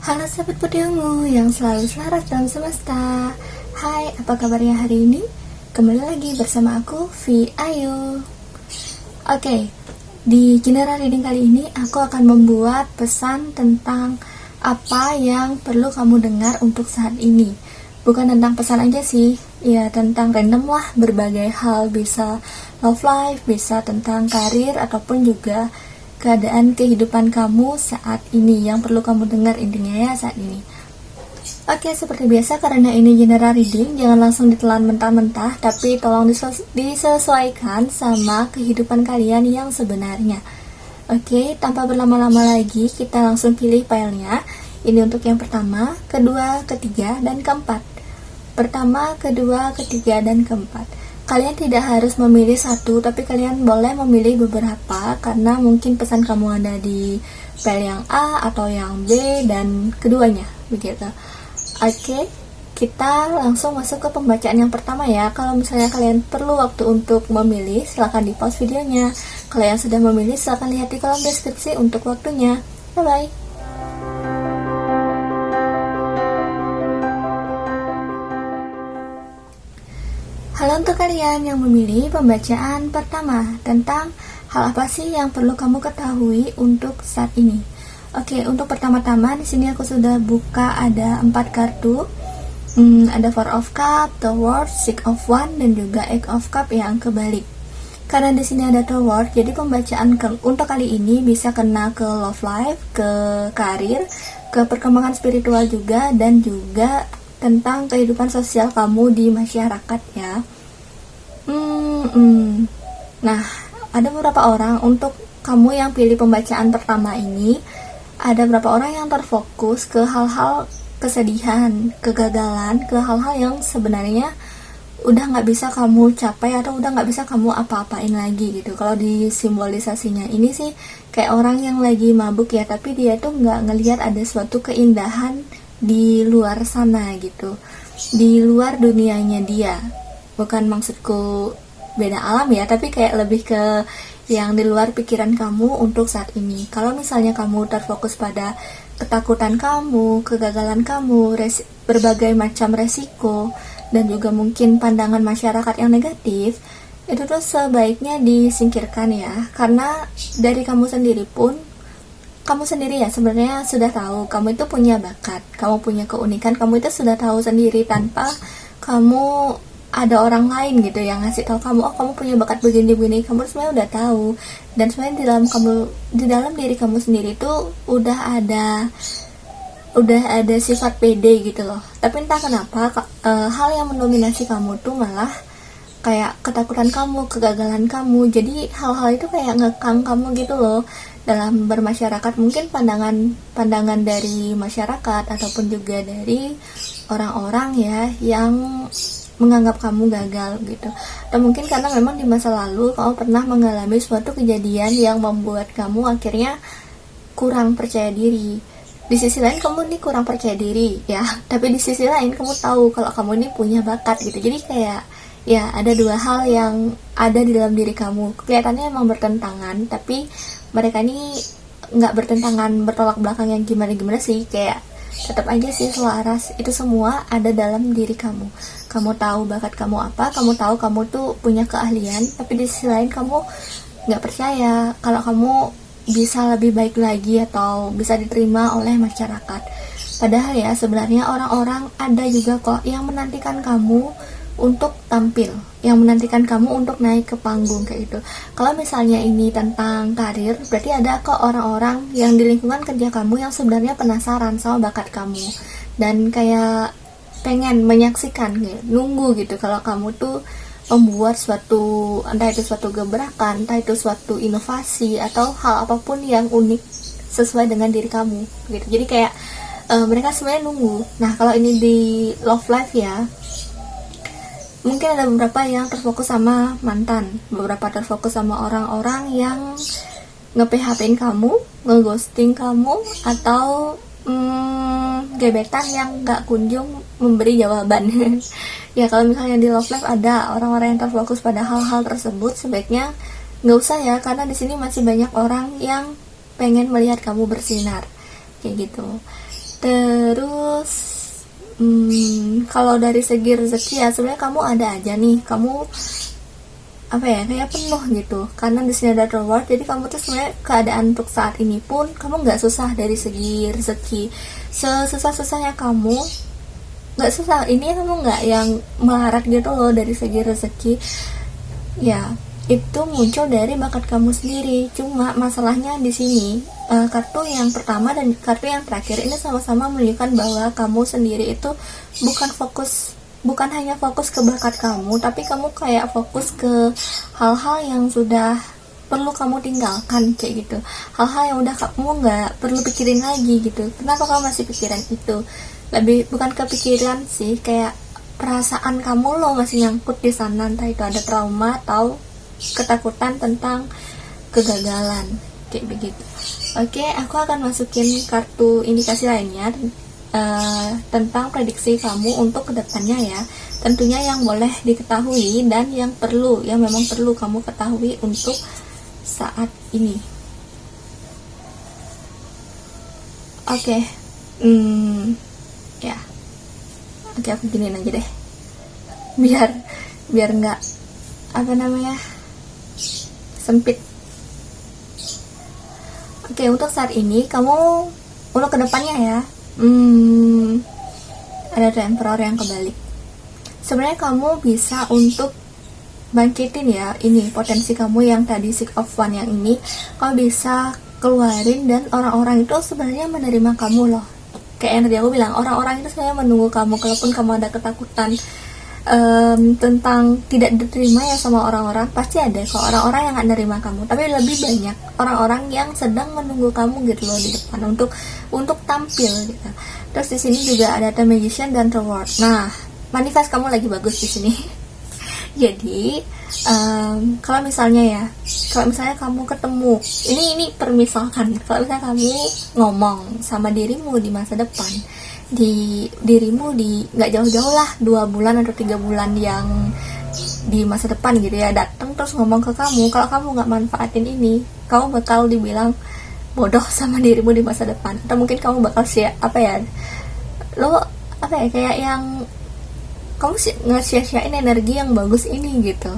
Halo sahabat podiummu yang selalu selaras dalam semesta. Hai, apa kabarnya hari ini? Kembali lagi bersama aku, Vi Ayu. Oke, di general reading kali ini aku akan membuat pesan tentang apa yang perlu kamu dengar untuk saat ini. Bukan tentang pesan aja sih, ya tentang random lah, berbagai hal, bisa love life, bisa tentang karir, ataupun juga keadaan kehidupan kamu saat ini yang perlu kamu dengar intinya ya saat ini. Oke, seperti biasa karena ini general reading, jangan langsung ditelan mentah-mentah, tapi tolong disesuaikan sama kehidupan kalian yang sebenarnya. Oke, tanpa berlama-lama lagi, kita langsung pilih filenya. Ini untuk yang pertama, kedua, ketiga, dan keempat. Pertama, kedua, ketiga, dan keempat. Kalian tidak harus memilih satu, tapi kalian boleh memilih beberapa karena mungkin pesan kamu ada di file yang A atau yang B dan keduanya, begitu. Oke, kita langsung masuk ke pembacaan yang pertama ya. Kalau misalnya kalian perlu waktu untuk memilih, silahkan di pause videonya. Kalau yang sudah memilih, silahkan lihat di kolom deskripsi untuk waktunya. Bye-bye. Halo untuk kalian yang memilih pembacaan pertama tentang hal apa sih yang perlu kamu ketahui untuk saat ini. Oke, untuk pertama-tama di sini aku sudah buka ada 4 kartu. Ada Four of Cup, Tower, Six of Wands, dan juga Eight of Cup yang kebalik. Karena di sini ada Tower, jadi pembacaan untuk kali ini bisa kena ke love life, ke karir, ke perkembangan spiritual juga, dan juga tentang kehidupan sosial kamu di masyarakat ya. Nah, ada beberapa orang untuk kamu yang pilih pembacaan pertama ini, ada beberapa orang yang terfokus ke hal-hal kesedihan, kegagalan, ke hal-hal yang sebenarnya udah nggak bisa kamu capai atau udah nggak bisa kamu apa-apain lagi gitu. Kalau di simbolisasinya ini sih kayak orang yang lagi mabuk ya, tapi dia tuh nggak ngelihat ada suatu keindahan di luar sana gitu, di luar dunianya dia. Bukan maksudku beda alam ya, tapi kayak lebih ke yang di luar pikiran kamu untuk saat ini. Kalau misalnya kamu terfokus pada ketakutan kamu, kegagalan kamu, berbagai macam resiko, dan juga mungkin pandangan masyarakat yang negatif, itu tuh sebaiknya disingkirkan ya. Karena dari kamu sendiri pun, kamu sendiri ya sebenarnya sudah tahu kamu itu punya bakat, kamu punya keunikan, kamu itu sudah tahu sendiri tanpa kamu ada orang lain gitu yang ngasih tahu kamu, oh kamu punya bakat begini-begini, kamu sebenarnya udah tahu. Dan sebenarnya di dalam diri kamu sendiri tuh udah ada sifat pede gitu loh. Tapi entah kenapa hal yang mendominasi kamu tuh malah kayak ketakutan kamu, kegagalan kamu. Jadi hal-hal itu kayak ngekang kamu gitu loh dalam bermasyarakat. Mungkin pandangan dari masyarakat ataupun juga dari orang-orang ya yang menganggap kamu gagal gitu. Atau mungkin karena memang di masa lalu kamu pernah mengalami suatu kejadian yang membuat kamu akhirnya kurang percaya diri. Di sisi lain kamu ini kurang percaya diri ya, tapi di sisi lain kamu tahu kalau kamu ini punya bakat gitu. Jadi kayak ya ada dua hal yang ada di dalam diri kamu. Kelihatannya emang bertentangan, tapi mereka ini nggak bertentangan bertolak belakang yang gimana-gimana sih, kayak tetap aja sih selaras. Itu semua ada dalam diri kamu. Kamu tahu bakat kamu apa, kamu tahu kamu tuh punya keahlian, tapi di sisi lain kamu nggak percaya kalau kamu bisa lebih baik lagi atau bisa diterima oleh masyarakat. Padahal ya sebenarnya orang-orang ada juga kok yang menantikan kamu untuk tampil, yang menantikan kamu untuk naik ke panggung kayak gitu. Kalau misalnya ini tentang karir, berarti ada kok orang-orang yang di lingkungan kerja kamu yang sebenarnya penasaran sama bakat kamu dan kayak pengen menyaksikan gitu, nunggu gitu kalau kamu tuh membuat suatu, entah itu suatu gebrakan, entah itu suatu inovasi atau hal apapun yang unik sesuai dengan diri kamu gitu. Jadi kayak mereka sebenarnya nunggu. Nah, kalau ini di love life ya, mungkin ada beberapa yang terfokus sama mantan, beberapa terfokus sama orang-orang yang nge-PHP-in kamu, nge-ghosting kamu, atau gebetan yang gak kunjung memberi jawaban. Ya kalau misalnya di love life ada orang-orang yang terfokus pada hal-hal tersebut, sebaiknya nggak usah ya, karena di sini masih banyak orang yang pengen melihat kamu bersinar kayak gitu. Terus kalau dari segi rezeki ya sebenarnya kamu ada aja nih, kamu apa ya, kayak penuh gitu karena di sini ada reward. Jadi kamu tuh sebenarnya keadaan untuk saat ini pun kamu nggak susah dari segi rezeki. Sesusah-susahnya kamu nggak susah, ini kamu nggak yang melarat gitu loh dari segi rezeki ya. Itu muncul dari bakat kamu sendiri. Cuma masalahnya di sini kartu yang pertama dan kartu yang terakhir ini sama-sama menunjukkan bahwa kamu sendiri itu bukan hanya fokus ke bakat kamu, tapi kamu kayak fokus ke hal-hal yang sudah perlu kamu tinggalkan kayak gitu, hal-hal yang udah kamu nggak perlu pikirin lagi gitu. Kenapa kamu masih pikiran itu? Lebih bukan kepikiran sih, kayak perasaan kamu lo masih nyangkut di sana, entah itu ada trauma atau ketakutan tentang kegagalan kayak begitu. Oke, aku akan masukin kartu indikasi lainnya tentang prediksi kamu untuk kedepannya ya. Tentunya yang boleh diketahui dan yang memang perlu kamu ketahui untuk saat ini. Oke, ya, oke aku giniin aja deh, biar nggak apa namanya sempit. Oke, untuk saat ini kamu untuk kedepannya ya, ada Emperor yang kebalik. Sebenarnya kamu bisa untuk bangkitin ya ini potensi kamu yang tadi Six of Wands yang ini, kamu bisa keluarin dan orang-orang itu sebenarnya menerima kamu loh. Kayak yang tadi aku bilang, orang-orang itu sebenarnya menunggu kamu, kalaupun kamu ada ketakutan tentang tidak diterima ya sama orang-orang, pasti ada kok orang-orang yang gak nerima kamu, tapi lebih banyak orang-orang yang sedang menunggu kamu gitu loh di depan untuk tampil gitu. Terus di sini juga ada The Magician dan Reward. Nah, manifest kamu lagi bagus di sini. Jadi kalau misalnya kamu ketemu ini permisalkan, kalau misalnya kamu ngomong sama dirimu di masa depan, dirimu nggak jauh-jauh lah 2 bulan atau 3 bulan yang di masa depan gitu ya, datang terus ngomong ke kamu, kalau kamu nggak manfaatin ini, kamu bakal dibilang bodoh sama dirimu di masa depan. Atau mungkin kamu bakal kayak yang kamu nge-sia-siain energi yang bagus ini gitu.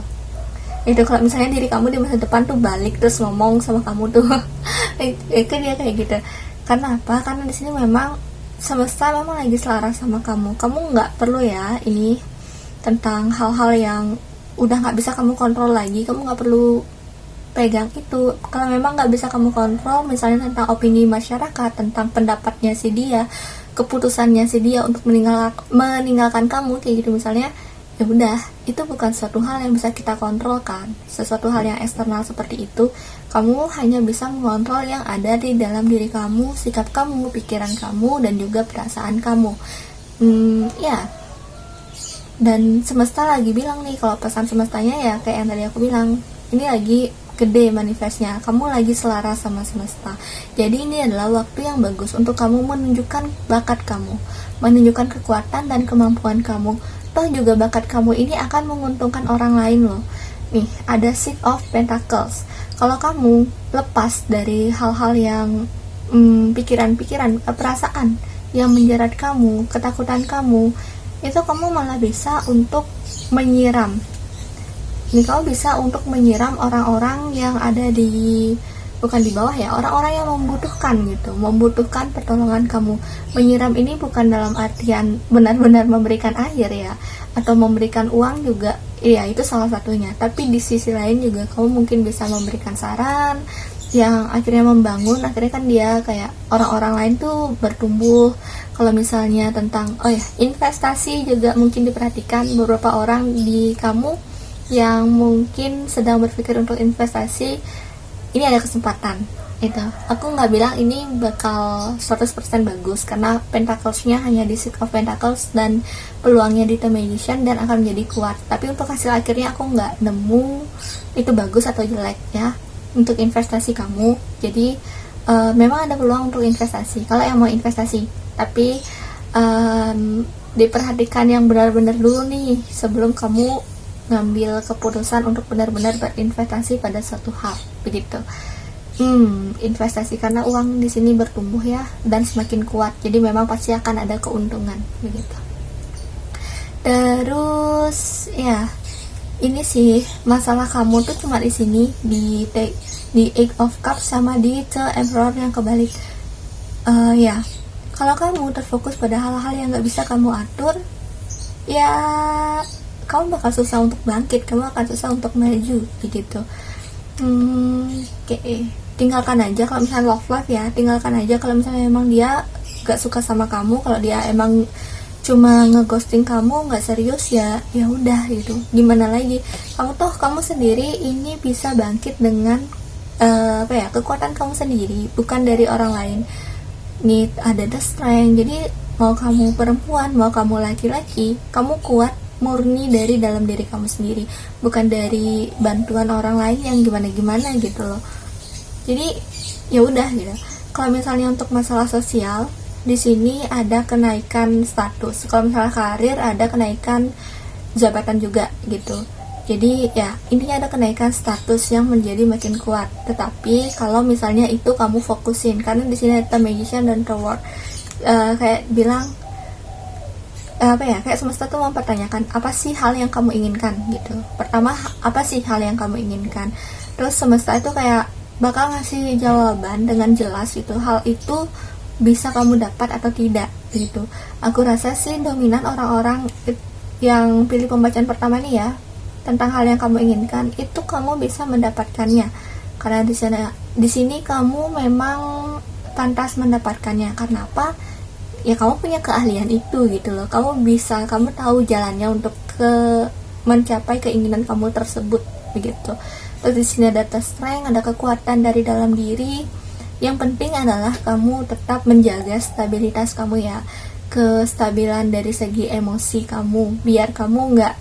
Itu kalau misalnya diri kamu di masa depan tuh balik terus ngomong sama kamu tuh itu dia kayak gitu. Karena apa? Karena di sini memang semesta memang lagi selaras sama kamu. Kamu nggak perlu ya ini tentang hal-hal yang udah nggak bisa kamu kontrol lagi. Kamu nggak perlu pegang itu. Kalau memang nggak bisa kamu kontrol, misalnya tentang opini masyarakat, tentang pendapatnya si dia, keputusannya si dia untuk meninggalkan kamu kayak gitu misalnya, ya udah, itu bukan suatu hal yang bisa kita kontrol kan. Sesuatu hal yang eksternal seperti itu, kamu hanya bisa mengontrol yang ada di dalam diri kamu, sikap kamu, pikiran kamu, dan juga perasaan kamu. Ya. Dan semesta lagi bilang nih, kalau pesan semestanya ya kayak yang tadi aku bilang, ini lagi gede manifestnya, kamu lagi selaras sama semesta. Jadi ini adalah waktu yang bagus untuk kamu menunjukkan bakat kamu, menunjukkan kekuatan dan kemampuan kamu. Toh juga bakat kamu ini akan menguntungkan orang lain loh. Nih, ada Six of Pentacles. Kalau kamu lepas dari hal-hal yang pikiran-pikiran, perasaan yang menjerat kamu, ketakutan kamu, itu kamu malah bisa untuk menyiram. Nih, kamu bisa untuk menyiram orang-orang yang ada bukan di bawah ya, orang-orang yang membutuhkan gitu, membutuhkan pertolongan kamu. Menyiram ini bukan dalam artian benar-benar memberikan air ya, atau memberikan uang juga, iya itu salah satunya. Tapi di sisi lain juga kamu mungkin bisa memberikan saran yang akhirnya membangun, akhirnya kan dia kayak orang-orang lain tuh bertumbuh. Kalau misalnya tentang investasi juga mungkin diperhatikan, beberapa orang di kamu yang mungkin sedang berpikir untuk investasi, ini ada kesempatan itu. Aku nggak bilang ini bakal 100% bagus, karena Pentacles-nya hanya di Six of Pentacles dan peluangnya di The Magician dan akan menjadi kuat. Tapi untuk hasil akhirnya aku nggak nemu itu bagus atau jelek ya untuk investasi kamu. Jadi memang ada peluang untuk investasi kalau yang mau investasi, tapi diperhatikan yang benar-benar dulu nih sebelum kamu ngambil keputusan untuk benar-benar berinvestasi pada suatu hal begitu. investasi karena uang di sini bertumbuh ya dan semakin kuat. Jadi memang pasti akan ada keuntungan begitu. Terus ya, ini sih masalah kamu tuh cuma di sini di Eight of Cups sama di The Emperor yang kebalik. Ya, kalau kamu terfokus pada hal-hal yang nggak bisa kamu atur, ya kamu bakal susah untuk bangkit, kamu akan susah untuk maju begitu. Tinggalkan aja kalau misalnya love life ya, tinggalkan aja kalau misalnya memang dia gak suka sama kamu, kalau dia emang cuma ngeghosting kamu, nggak serius, ya udah gitu. Gimana lagi, kamu sendiri ini bisa bangkit dengan kekuatan kamu sendiri, bukan dari orang lain. Nih ada the strength, jadi mau kamu perempuan, mau kamu laki-laki, kamu kuat murni dari dalam diri kamu sendiri, bukan dari bantuan orang lain yang gimana-gimana gitu loh. Jadi ya udah gitu. Kalau misalnya untuk masalah sosial, di sini ada kenaikan status. Kalau misalnya karir, ada kenaikan jabatan juga gitu. Jadi ya intinya ada kenaikan status yang menjadi makin kuat. Tetapi kalau misalnya itu kamu fokusin, karena di sini ada magician dan tower, kayak bilang kayak semesta tuh mempertanyakan apa sih hal yang kamu inginkan gitu. Pertama, apa sih hal yang kamu inginkan, terus semesta itu kayak bakal ngasih jawaban dengan jelas gitu, hal itu bisa kamu dapat atau tidak gitu. Aku rasa sih dominan orang-orang yang pilih pembacaan pertama nih ya, tentang hal yang kamu inginkan itu kamu bisa mendapatkannya, karena di sini kamu memang pantas mendapatkannya. Karena apa? Ya kamu punya keahlian itu gitu loh, kamu tahu jalannya untuk mencapai keinginan kamu tersebut begitu. Terus di sini ada strength, ada kekuatan dari dalam diri. Yang penting adalah kamu tetap menjaga stabilitas kamu ya, kestabilan dari segi emosi kamu, biar kamu nggak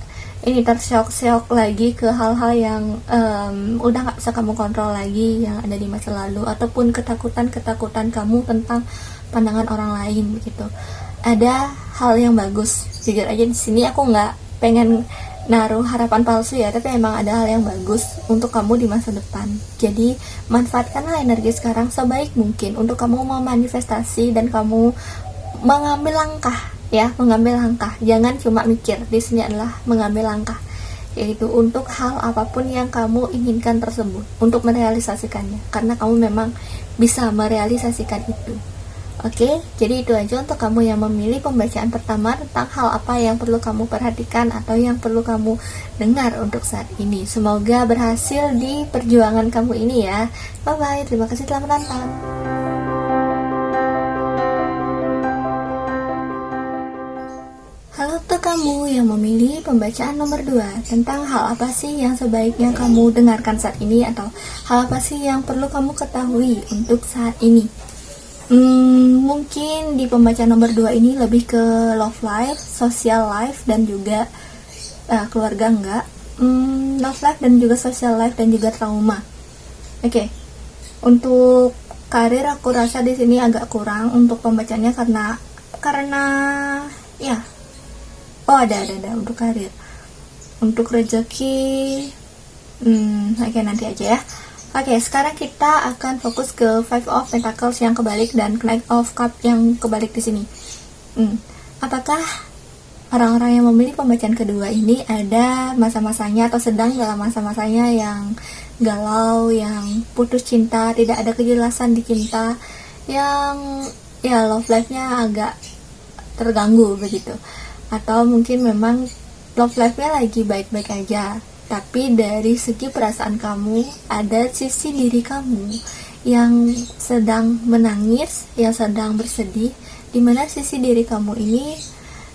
ini terseok-seok lagi ke hal-hal yang udah nggak bisa kamu kontrol lagi, yang ada di masa lalu, ataupun ketakutan kamu tentang pandangan orang lain begitu. Ada hal yang bagus, jujur aja di sini aku nggak pengen naruh harapan palsu ya, tapi emang ada hal yang bagus untuk kamu di masa depan. Jadi manfaatkanlah energi sekarang sebaik mungkin untuk kamu memanifestasi dan kamu mengambil langkah ya, mengambil langkah. Jangan cuma mikir, di sini adalah mengambil langkah, yaitu untuk hal apapun yang kamu inginkan tersebut, untuk merealisasikannya, karena kamu memang bisa merealisasikan itu. Oke, jadi itu aja untuk kamu yang memilih pembacaan pertama tentang hal apa yang perlu kamu perhatikan atau yang perlu kamu dengar untuk saat ini. Semoga berhasil di perjuangan kamu ini ya. Bye-bye, terima kasih telah menonton. Halo untuk kamu yang memilih pembacaan nomor 2 tentang hal apa sih yang sebaiknya kamu dengarkan saat ini, atau hal apa sih yang perlu kamu ketahui untuk saat ini. Mungkin di pembacaan nomor 2 ini lebih ke love life, social life, dan juga keluarga enggak. Love life dan juga social life dan juga trauma. Oke. Untuk karir aku rasa di sini agak kurang untuk pembacanya karena ya. Oh, ada untuk karir. Untuk rezeki oke, nanti aja ya. Oke, sekarang kita akan fokus ke Five of Pentacles yang kebalik dan Knight of Cup yang kebalik di sini. Apakah orang-orang yang memilih pembacaan kedua ini ada masa-masanya atau sedang dalam masa-masanya yang galau, yang putus cinta, tidak ada kejelasan di cinta, yang ya love life-nya agak terganggu begitu? Atau mungkin memang love life-nya lagi baik-baik aja, tapi dari segi perasaan kamu, ada sisi diri kamu yang sedang menangis, yang sedang bersedih, dimana sisi diri kamu ini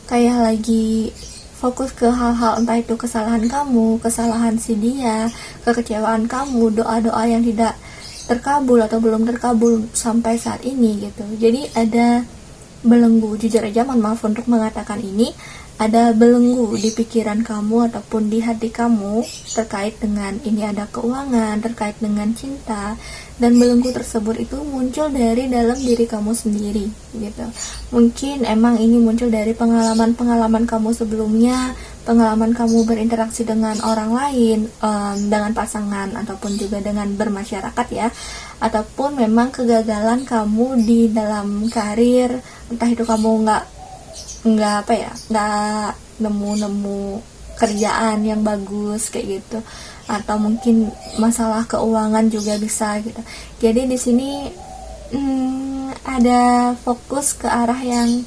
kayak lagi fokus ke hal-hal, entah itu kesalahan kamu, kesalahan si dia, kekecewaan kamu, doa-doa yang tidak terkabul atau belum terkabul sampai saat ini gitu. Jadi ada belenggu, jujur aja mohon maaf untuk mengatakan ini, ada belenggu di pikiran kamu ataupun di hati kamu terkait dengan ini, ada keuangan, terkait dengan cinta, dan belenggu tersebut itu muncul dari dalam diri kamu sendiri gitu. Mungkin emang ini muncul dari pengalaman-pengalaman kamu sebelumnya, pengalaman kamu berinteraksi dengan orang lain, dengan pasangan ataupun juga dengan bermasyarakat ya, ataupun memang kegagalan kamu di dalam karir, entah itu kamu nggak nemu kerjaan yang bagus kayak gitu, atau mungkin masalah keuangan juga bisa gitu. Jadi di sini ada fokus ke arah yang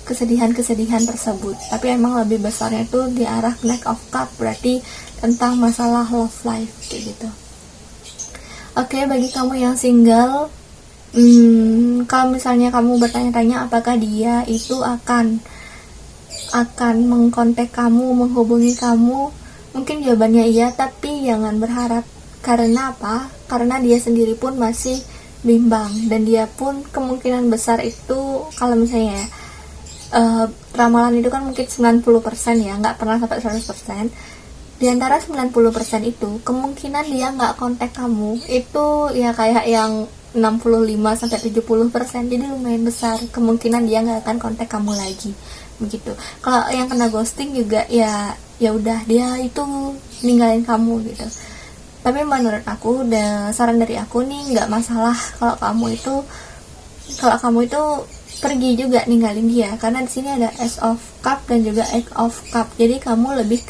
kesedihan-kesedihan tersebut, tapi emang lebih besarnya itu di arah Knight of Cup, berarti tentang masalah love life kayak gitu. Oke, bagi kamu yang single, kalau misalnya kamu bertanya-tanya apakah dia itu akan mengkontak kamu, menghubungi kamu, mungkin jawabannya iya, tapi jangan berharap. Karena apa? Karena dia sendiri pun masih bimbang, dan dia pun kemungkinan besar itu, kalau misalnya ramalan itu kan mungkin 90% ya, nggak pernah sampai 100%. Di antara 90% itu kemungkinan dia nggak kontak kamu itu ya kayak yang 65-70%, jadi lumayan besar kemungkinan dia nggak akan kontak kamu lagi begitu. Kalau yang kena ghosting juga ya udah, dia itu ninggalin kamu gitu. Tapi menurut aku, dan saran dari aku nih, nggak masalah kalau kamu itu pergi juga ninggalin dia, karena di sini ada Ace of Cup dan juga Eight of Cup. Jadi kamu lebih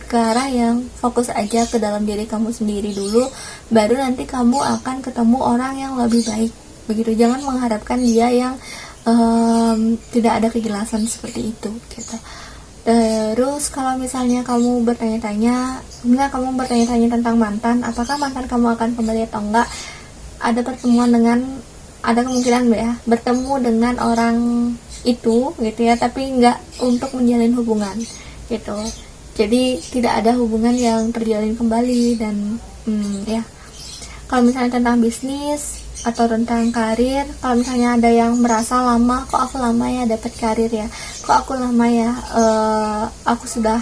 ke arah yang fokus aja ke dalam diri kamu sendiri dulu, baru nanti kamu akan ketemu orang yang lebih baik begitu. Jangan mengharapkan dia yang tidak ada kejelasan seperti itu gitu. Terus kalau misalnya kamu bertanya-tanya tentang mantan, apakah mantan kamu akan kembali atau enggak, ada kemungkinan ya bertemu dengan orang itu gitu ya, tapi enggak untuk menjalin hubungan gitu. Jadi tidak ada hubungan yang terjalin kembali. Dan ya, kalau misalnya tentang bisnis atau tentang karir, kalau misalnya ada yang merasa lama, kok aku lama ya dapat karir ya, kok aku lama ya aku sudah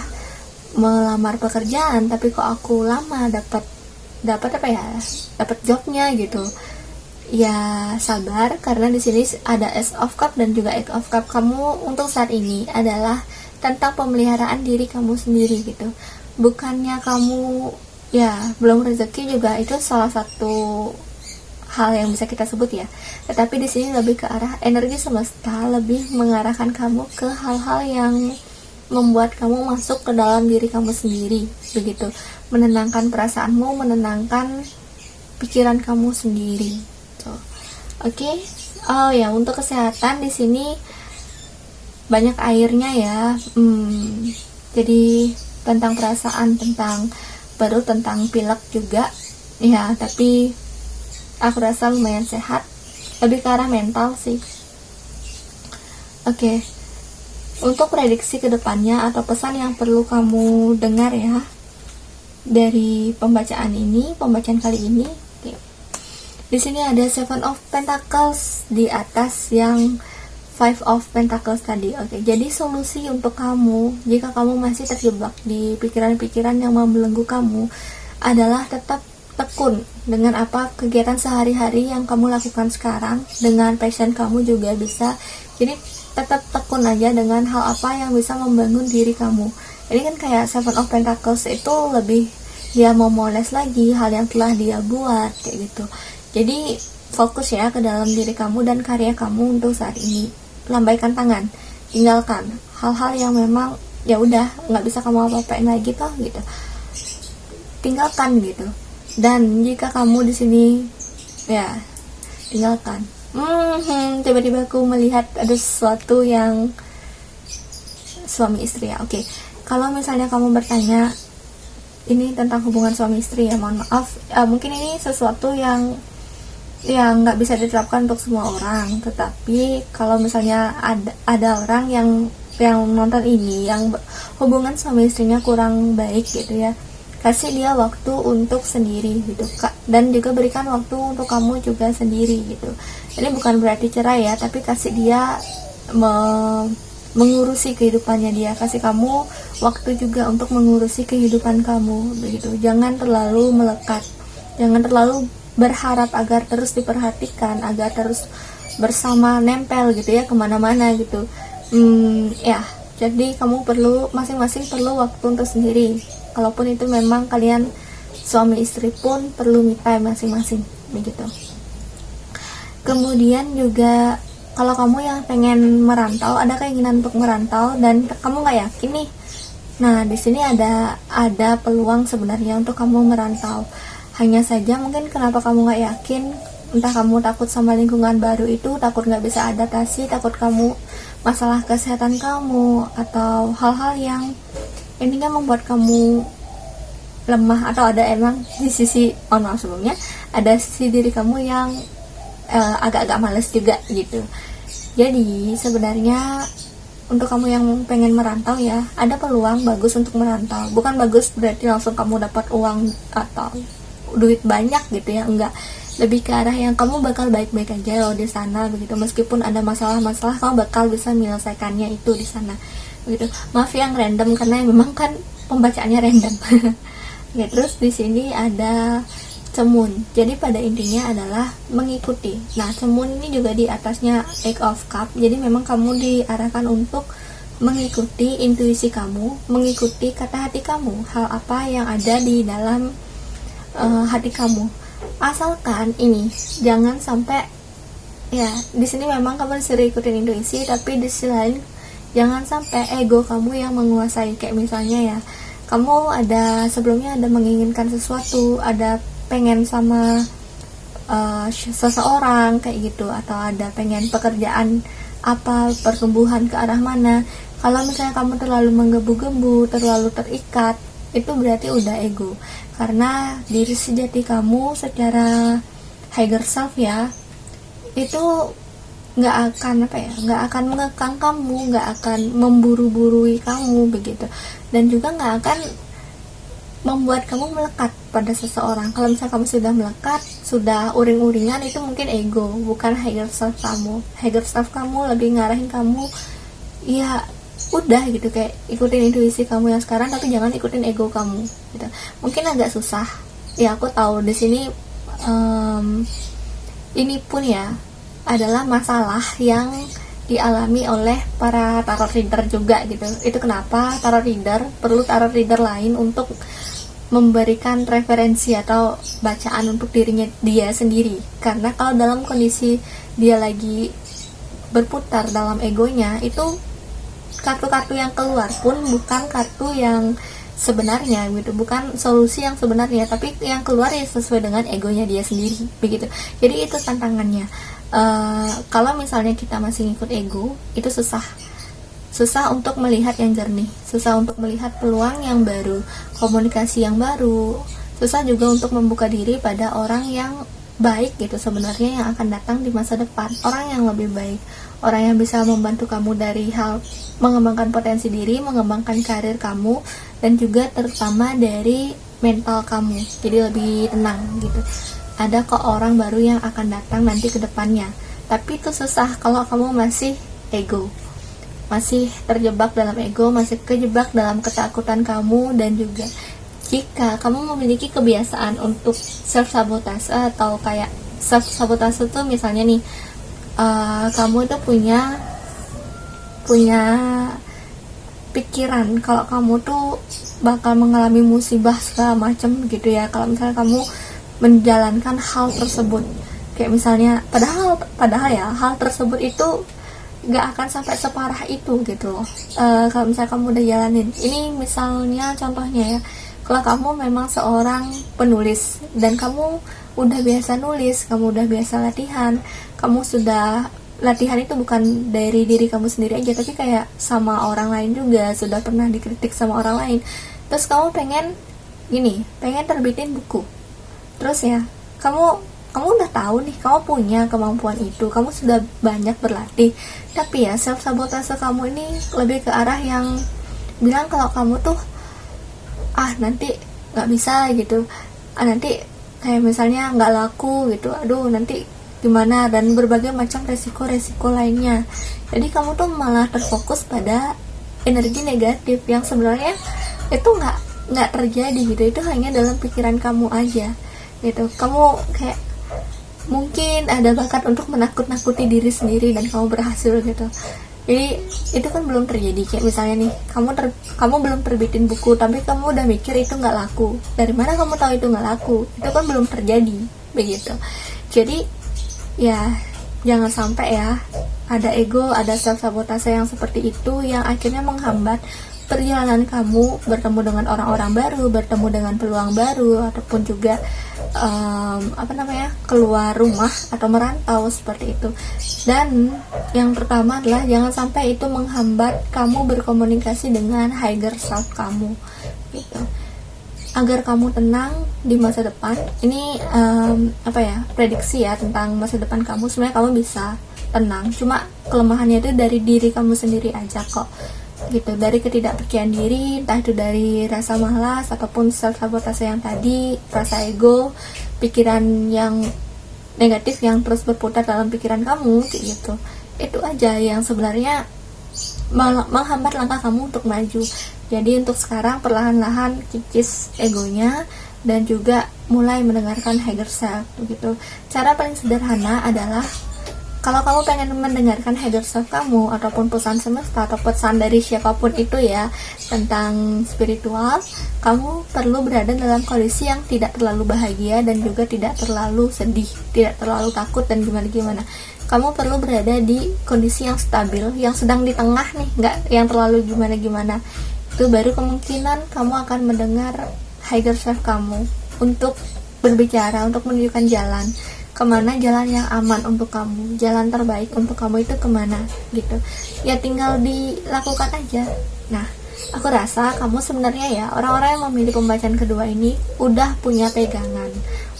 melamar pekerjaan, tapi kok aku lama dapat jobnya gitu. Ya sabar, karena di sini ada Ace of Cup dan juga Eight of Cup. Kamu untuk saat ini adalah tentang pemeliharaan diri kamu sendiri gitu. Bukannya kamu ya belum rezeki juga, itu salah satu hal yang bisa kita sebut ya. Tetapi di sini lebih ke arah energi semesta, lebih mengarahkan kamu ke hal-hal yang membuat kamu masuk ke dalam diri kamu sendiri begitu. Menenangkan perasaanmu, menenangkan pikiran kamu sendiri. Oke. Oh ya, untuk kesehatan di sini banyak airnya ya. Jadi tentang perasaan, tentang pilek juga ya, tapi aku rasa lumayan sehat, lebih ke arah mental sih. Oke. Untuk prediksi kedepannya atau pesan yang perlu kamu dengar ya dari pembacaan kali ini. Di sini ada Seven of Pentacles di atas yang Five of Pentacles tadi. Oke, jadi solusi untuk kamu jika kamu masih terjebak di pikiran-pikiran yang membelenggu kamu adalah tetap tekun dengan apa kegiatan sehari-hari yang kamu lakukan sekarang, dengan passion kamu juga bisa. Jadi tetap tekun aja dengan hal apa yang bisa membangun diri kamu. Ini kan kayak Seven of Pentacles itu lebih dia memoles lagi hal yang telah dia buat kayak gitu. Jadi fokus ya ke dalam diri kamu dan karya kamu untuk saat ini. Lambaikan tangan, tinggalkan hal-hal yang memang ya udah nggak bisa kamu apa-apain lagi toh gitu. Tinggalkan gitu. Dan jika kamu di sini ya tinggalkan. Tiba-tiba aku melihat ada sesuatu yang suami istri ya. Oke. Kalau misalnya kamu bertanya ini tentang hubungan suami istri ya, mohon maaf, mungkin ini sesuatu yang nggak bisa diterapkan untuk semua orang. Tetapi kalau misalnya ada orang yang nonton ini yang hubungan suami istrinya kurang baik gitu ya, kasih dia waktu untuk sendiri gitu Kak, dan juga berikan waktu untuk kamu juga sendiri gitu. Ini bukan berarti cerai ya, tapi kasih dia mengurusi kehidupannya dia, kasih kamu waktu juga untuk mengurusi kehidupan kamu begitu. Jangan terlalu melekat, jangan terlalu berharap agar terus diperhatikan, agar terus bersama nempel gitu ya kemana-mana gitu. Ya Jadi kamu perlu, masing-masing perlu waktu untuk sendiri. Kalaupun itu memang kalian suami istri pun perlu me time masing-masing begitu. Kemudian juga kalau kamu yang pengen merantau, ada keinginan untuk merantau dan kamu nggak yakin nih, nah di sini ada peluang sebenarnya untuk kamu merantau. Hanya saja mungkin kenapa kamu nggak yakin, entah kamu takut sama lingkungan baru itu, takut nggak bisa adaptasi, takut kamu masalah kesehatan kamu, atau hal-hal yang intinya membuat kamu lemah, atau ada emang di sisi sebelumnya ada sisi diri kamu yang agak-agak males juga gitu. Jadi sebenarnya untuk kamu yang pengen merantau ya, ada peluang bagus untuk merantau. Bukan bagus berarti langsung kamu dapat uang atau duit banyak gitu ya, enggak. Lebih ke arah yang kamu bakal baik-baik aja loh di sana begitu. Meskipun ada masalah-masalah, kamu bakal bisa menyelesaikannya itu di sana begitu. Maaf yang random karena memang kan pembacaannya random. Ya, terus di sini ada cemun. Jadi pada intinya adalah mengikuti. Nah, cemun ini juga di atasnya Eight of Cup. Jadi memang kamu diarahkan untuk mengikuti intuisi kamu, mengikuti kata hati kamu, hal apa yang ada di dalam hati kamu. Asalkan ini jangan sampai, ya di sini memang kamu disuruh ikutin intuisi, tapi di sisi lain jangan sampai ego kamu yang menguasai. Kayak misalnya ya, kamu sebelumnya ada menginginkan sesuatu, ada pengen sama seseorang kayak gitu, atau ada pengen pekerjaan apa, pertumbuhan ke arah mana. Kalau misalnya kamu terlalu menggebu-gebu, terlalu terikat, itu berarti udah ego. Karena diri sejati kamu secara higher self ya, itu nggak akan mengekang kamu, nggak akan memburu-burui kamu begitu, dan juga nggak akan membuat kamu melekat pada seseorang. Kalau misalnya kamu sudah melekat, sudah uring-uringan, itu mungkin ego, bukan higher self kamu. Higher self kamu lebih ngarahin kamu, ya udah gitu, kayak ikutin intuisi kamu yang sekarang, tapi jangan ikutin ego kamu gitu. Mungkin agak susah ya, aku tahu di sini ini pun ya adalah masalah yang dialami oleh para tarot reader juga gitu. Itu kenapa tarot reader perlu tarot reader lain untuk memberikan referensi atau bacaan untuk dirinya dia sendiri. Karena kalau dalam kondisi dia lagi berputar dalam egonya, itu kartu-kartu yang keluar pun bukan kartu yang sebenarnya gitu, bukan solusi yang sebenarnya, tapi yang keluar ya sesuai dengan egonya dia sendiri begitu. Jadi itu tantangannya. Kalau misalnya kita masih ngikut ego, itu susah untuk melihat yang jernih, susah untuk melihat peluang yang baru, komunikasi yang baru, susah juga untuk membuka diri pada orang yang baik gitu sebenarnya, yang akan datang di masa depan, orang yang lebih baik, orang yang bisa membantu kamu dari hal mengembangkan potensi diri, mengembangkan karir kamu, dan juga terutama dari mental kamu, jadi lebih tenang gitu. Ada kok orang baru yang akan datang nanti ke depannya, tapi itu susah kalau kamu masih ego, masih terjebak dalam ego, masih kejebak dalam ketakutan kamu. Dan juga jika kamu memiliki kebiasaan untuk self sabotase, atau kayak self sabotase itu misalnya nih, kamu itu punya pikiran kalau kamu tuh bakal mengalami musibah segala macam gitu ya. Kalau misalnya kamu menjalankan hal tersebut, kayak misalnya padahal ya hal tersebut itu gak akan sampai separah itu gitu loh. Kalau misalnya kamu udah jalanin ini, misalnya contohnya ya, kalau kamu memang seorang penulis dan kamu udah biasa nulis, kamu udah biasa latihan, kamu sudah latihan itu bukan dari diri kamu sendiri aja, tapi kayak sama orang lain juga, sudah pernah dikritik sama orang lain, terus kamu pengen terbitin buku, terus ya kamu udah tahu nih, kamu punya kemampuan itu, kamu sudah banyak berlatih, tapi ya self sabotase kamu ini lebih ke arah yang bilang kalau kamu tuh nanti nggak bisa gitu, nanti kayak misalnya nggak laku gitu, aduh nanti gimana, dan berbagai macam resiko-resiko lainnya. Jadi kamu tuh malah terfokus pada energi negatif yang sebenarnya itu nggak terjadi gitu, itu hanya dalam pikiran kamu aja gitu. Kamu kayak mungkin ada bakat untuk menakut-nakuti diri sendiri dan kamu berhasil gitu. Jadi itu kan belum terjadi. Kayak misalnya nih, kamu belum terbitin buku tapi kamu udah mikir itu nggak laku. Dari mana kamu tahu itu nggak laku? Itu kan belum terjadi, begitu. Jadi ya jangan sampai ya ada ego, ada self sabotase yang seperti itu yang akhirnya menghambat perjalanan kamu bertemu dengan orang-orang baru, bertemu dengan peluang baru, ataupun juga keluar rumah atau merantau seperti itu. Dan yang pertama adalah jangan sampai itu menghambat kamu berkomunikasi dengan higher self kamu, gitu. Agar kamu tenang di masa depan. Ini prediksi ya tentang masa depan kamu. Sebenarnya kamu bisa tenang, cuma kelemahannya itu dari diri kamu sendiri aja kok, gitu. Dari ketidakpercayaan diri, entah itu dari rasa malas ataupun self sabotase yang tadi, rasa ego, pikiran yang negatif yang terus berputar dalam pikiran kamu, gitu. Itu aja yang sebenarnya menghambat langkah kamu untuk maju. Jadi untuk sekarang perlahan-lahan kikis egonya dan juga mulai mendengarkan higher self, begitu. Cara paling sederhana adalah kalau kamu pengen mendengarkan higher self kamu ataupun pesan semesta atau pesan dari siapapun itu ya tentang spiritual, kamu perlu berada dalam kondisi yang tidak terlalu bahagia dan juga tidak terlalu sedih, tidak terlalu takut dan gimana-gimana. Kamu perlu berada di kondisi yang stabil, yang sedang di tengah nih, nggak yang terlalu gimana-gimana. Itu baru kemungkinan kamu akan mendengar higher self kamu untuk berbicara, untuk menunjukkan jalan kemana, jalan yang aman untuk kamu, jalan terbaik untuk kamu itu kemana, gitu. Ya tinggal dilakukan aja. Nah, aku rasa kamu sebenarnya ya, orang-orang yang memilih pembacaan kedua ini udah punya pegangan,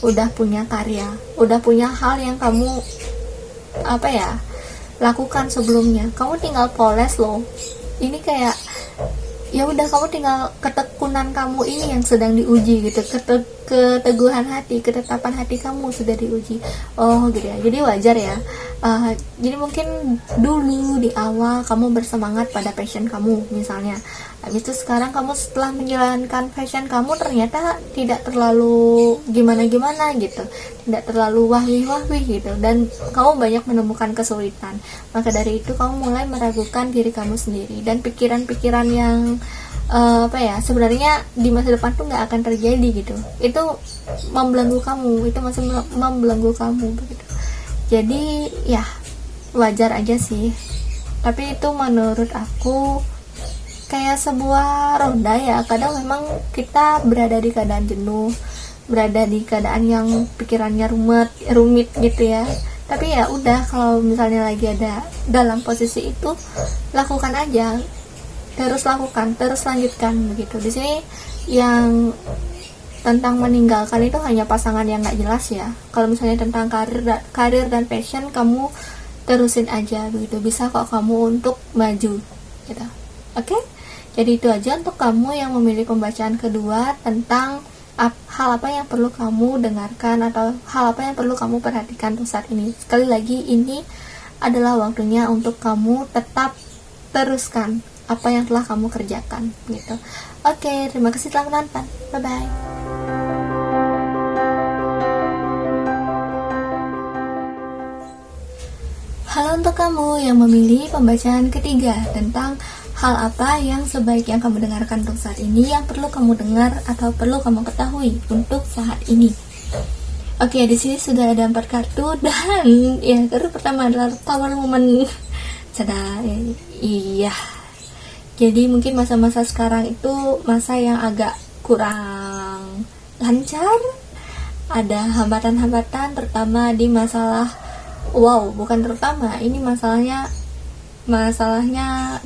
udah punya karya, udah punya hal yang kamu lakukan sebelumnya. Kamu tinggal poles loh. Ini kayak ya udah, kamu tinggal ketekunan kamu ini yang sedang diuji, gitu. Keteguhan hati, ketetapan hati kamu sudah diuji. Oh gitu ya. Jadi wajar ya. Jadi mungkin dulu di awal kamu bersemangat pada passion kamu misalnya. Habis itu sekarang kamu setelah menjalankan passion kamu ternyata tidak terlalu gimana-gimana gitu, tidak terlalu wahwi-wahwi gitu, dan kamu banyak menemukan kesulitan. Maka dari itu kamu mulai meragukan diri kamu sendiri, dan pikiran-pikiran yang sebenarnya di masa depan tuh nggak akan terjadi gitu. Itu membelenggu kamu, itu masih membelenggu kamu begitu. Jadi ya wajar aja sih. Tapi itu menurut aku kayak sebuah roda ya. Kadang memang kita berada di keadaan jenuh, berada di keadaan yang pikirannya rumit gitu ya. Tapi ya udah, kalau misalnya lagi ada dalam posisi itu, lakukan aja. Terus lakukan, terus lanjutkan begitu. Di sini yang tentang meninggalkan itu hanya pasangan yang nggak jelas ya. Kalau misalnya tentang karir dan passion, kamu terusin aja begitu. Bisa kok kamu untuk maju gitu. Oke? Jadi itu aja untuk kamu yang memilih pembacaan kedua tentang hal apa yang perlu kamu dengarkan atau hal apa yang perlu kamu perhatikan untuk saat ini. Sekali lagi, ini adalah waktunya untuk kamu tetap teruskan apa yang telah kamu kerjakan gitu. Oke, terima kasih telah menonton. Bye bye. Halo untuk kamu yang memilih pembacaan ketiga tentang hal apa yang sebaiknya kamu dengarkan untuk saat ini, yang perlu kamu dengar atau perlu kamu ketahui untuk saat ini. Oke, di sini sudah ada 4 kartu, dan ya, kartu pertama adalah Tower Woman. Iya. Jadi mungkin masa-masa sekarang itu masa yang agak kurang lancar. Ada hambatan-hambatan, terutama di masalah ini masalahnya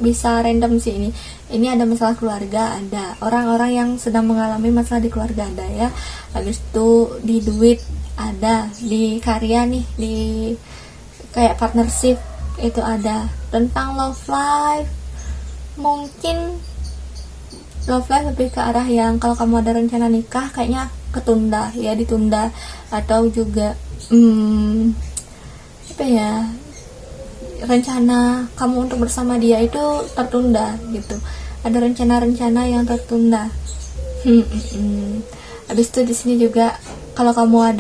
bisa random sih ini. Ini ada masalah keluarga, ada orang-orang yang sedang mengalami masalah di keluarga, ada ya. Habis itu di duit ada, di karya nih, di kayak partnership itu ada. Tentang love life, mungkin love life lebih ke arah yang kalau kamu ada rencana nikah kayaknya ditunda, atau juga rencana kamu untuk bersama dia itu tertunda gitu. Ada rencana-rencana yang tertunda. Habis itu di sini juga kalau kamu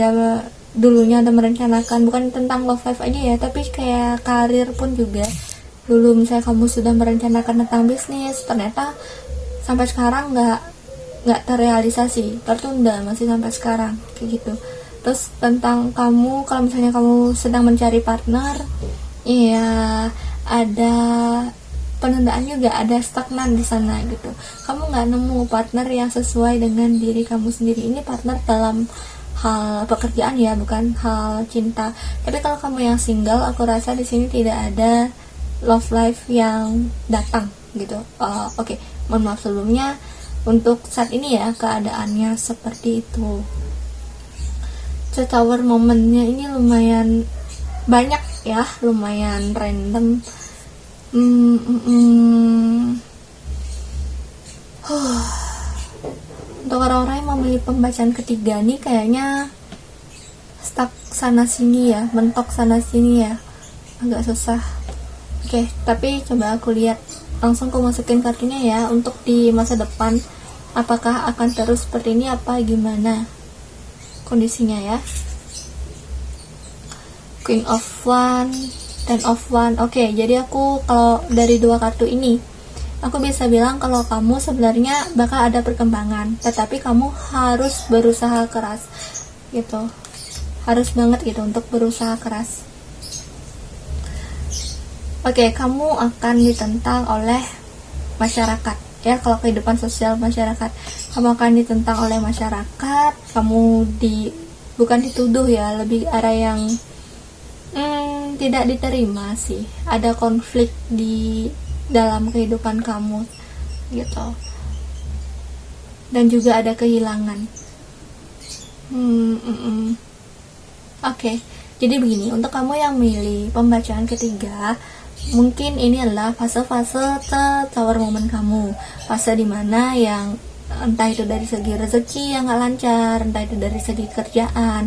dulunya ada merencanakan, bukan tentang love life aja ya, tapi kayak karir pun juga dulu misalnya kamu sudah merencanakan tentang bisnis, ternyata sampai sekarang nggak terrealisasi, tertunda masih sampai sekarang kayak gitu. Terus tentang kamu, kalau misalnya kamu sedang mencari partner, ya ada penundaan juga, ada stagnan di sana gitu. Kamu nggak nemu partner yang sesuai dengan diri kamu sendiri. Ini partner dalam hal pekerjaan ya, bukan hal cinta. Tapi kalau kamu yang single, aku rasa di sini tidak ada love life yang datang gitu. Oke. Mohon maaf sebelumnya, untuk saat ini ya keadaannya seperti itu. The Tower momennya ini lumayan banyak ya, lumayan random. Untuk orang-orang yang memilih pembacaan ketiga nih kayaknya stuck sana sini ya, mentok sana sini ya, agak susah. Oke, tapi coba aku lihat, langsung aku masukin kartunya ya, untuk di masa depan apakah akan terus seperti ini apa gimana kondisinya ya. Queen of One, Ten of One. Oke, jadi aku kalau dari dua kartu ini aku bisa bilang kalau kamu sebenarnya bakal ada perkembangan, tetapi kamu harus berusaha keras gitu, harus banget gitu untuk berusaha keras. Oke, kamu akan ditentang oleh masyarakat ya. Kalau kehidupan sosial masyarakat, kamu akan ditentang oleh masyarakat. Kamu bukan dituduh ya, lebih arah yang tidak diterima sih. Ada konflik di dalam kehidupan kamu gitu, dan juga ada kehilangan. Oke, jadi begini, untuk kamu yang milih pembacaan ketiga, mungkin ini adalah fase-fase tower moment kamu, fase dimana yang entah itu dari segi rezeki yang gak lancar, entah itu dari segi kerjaan,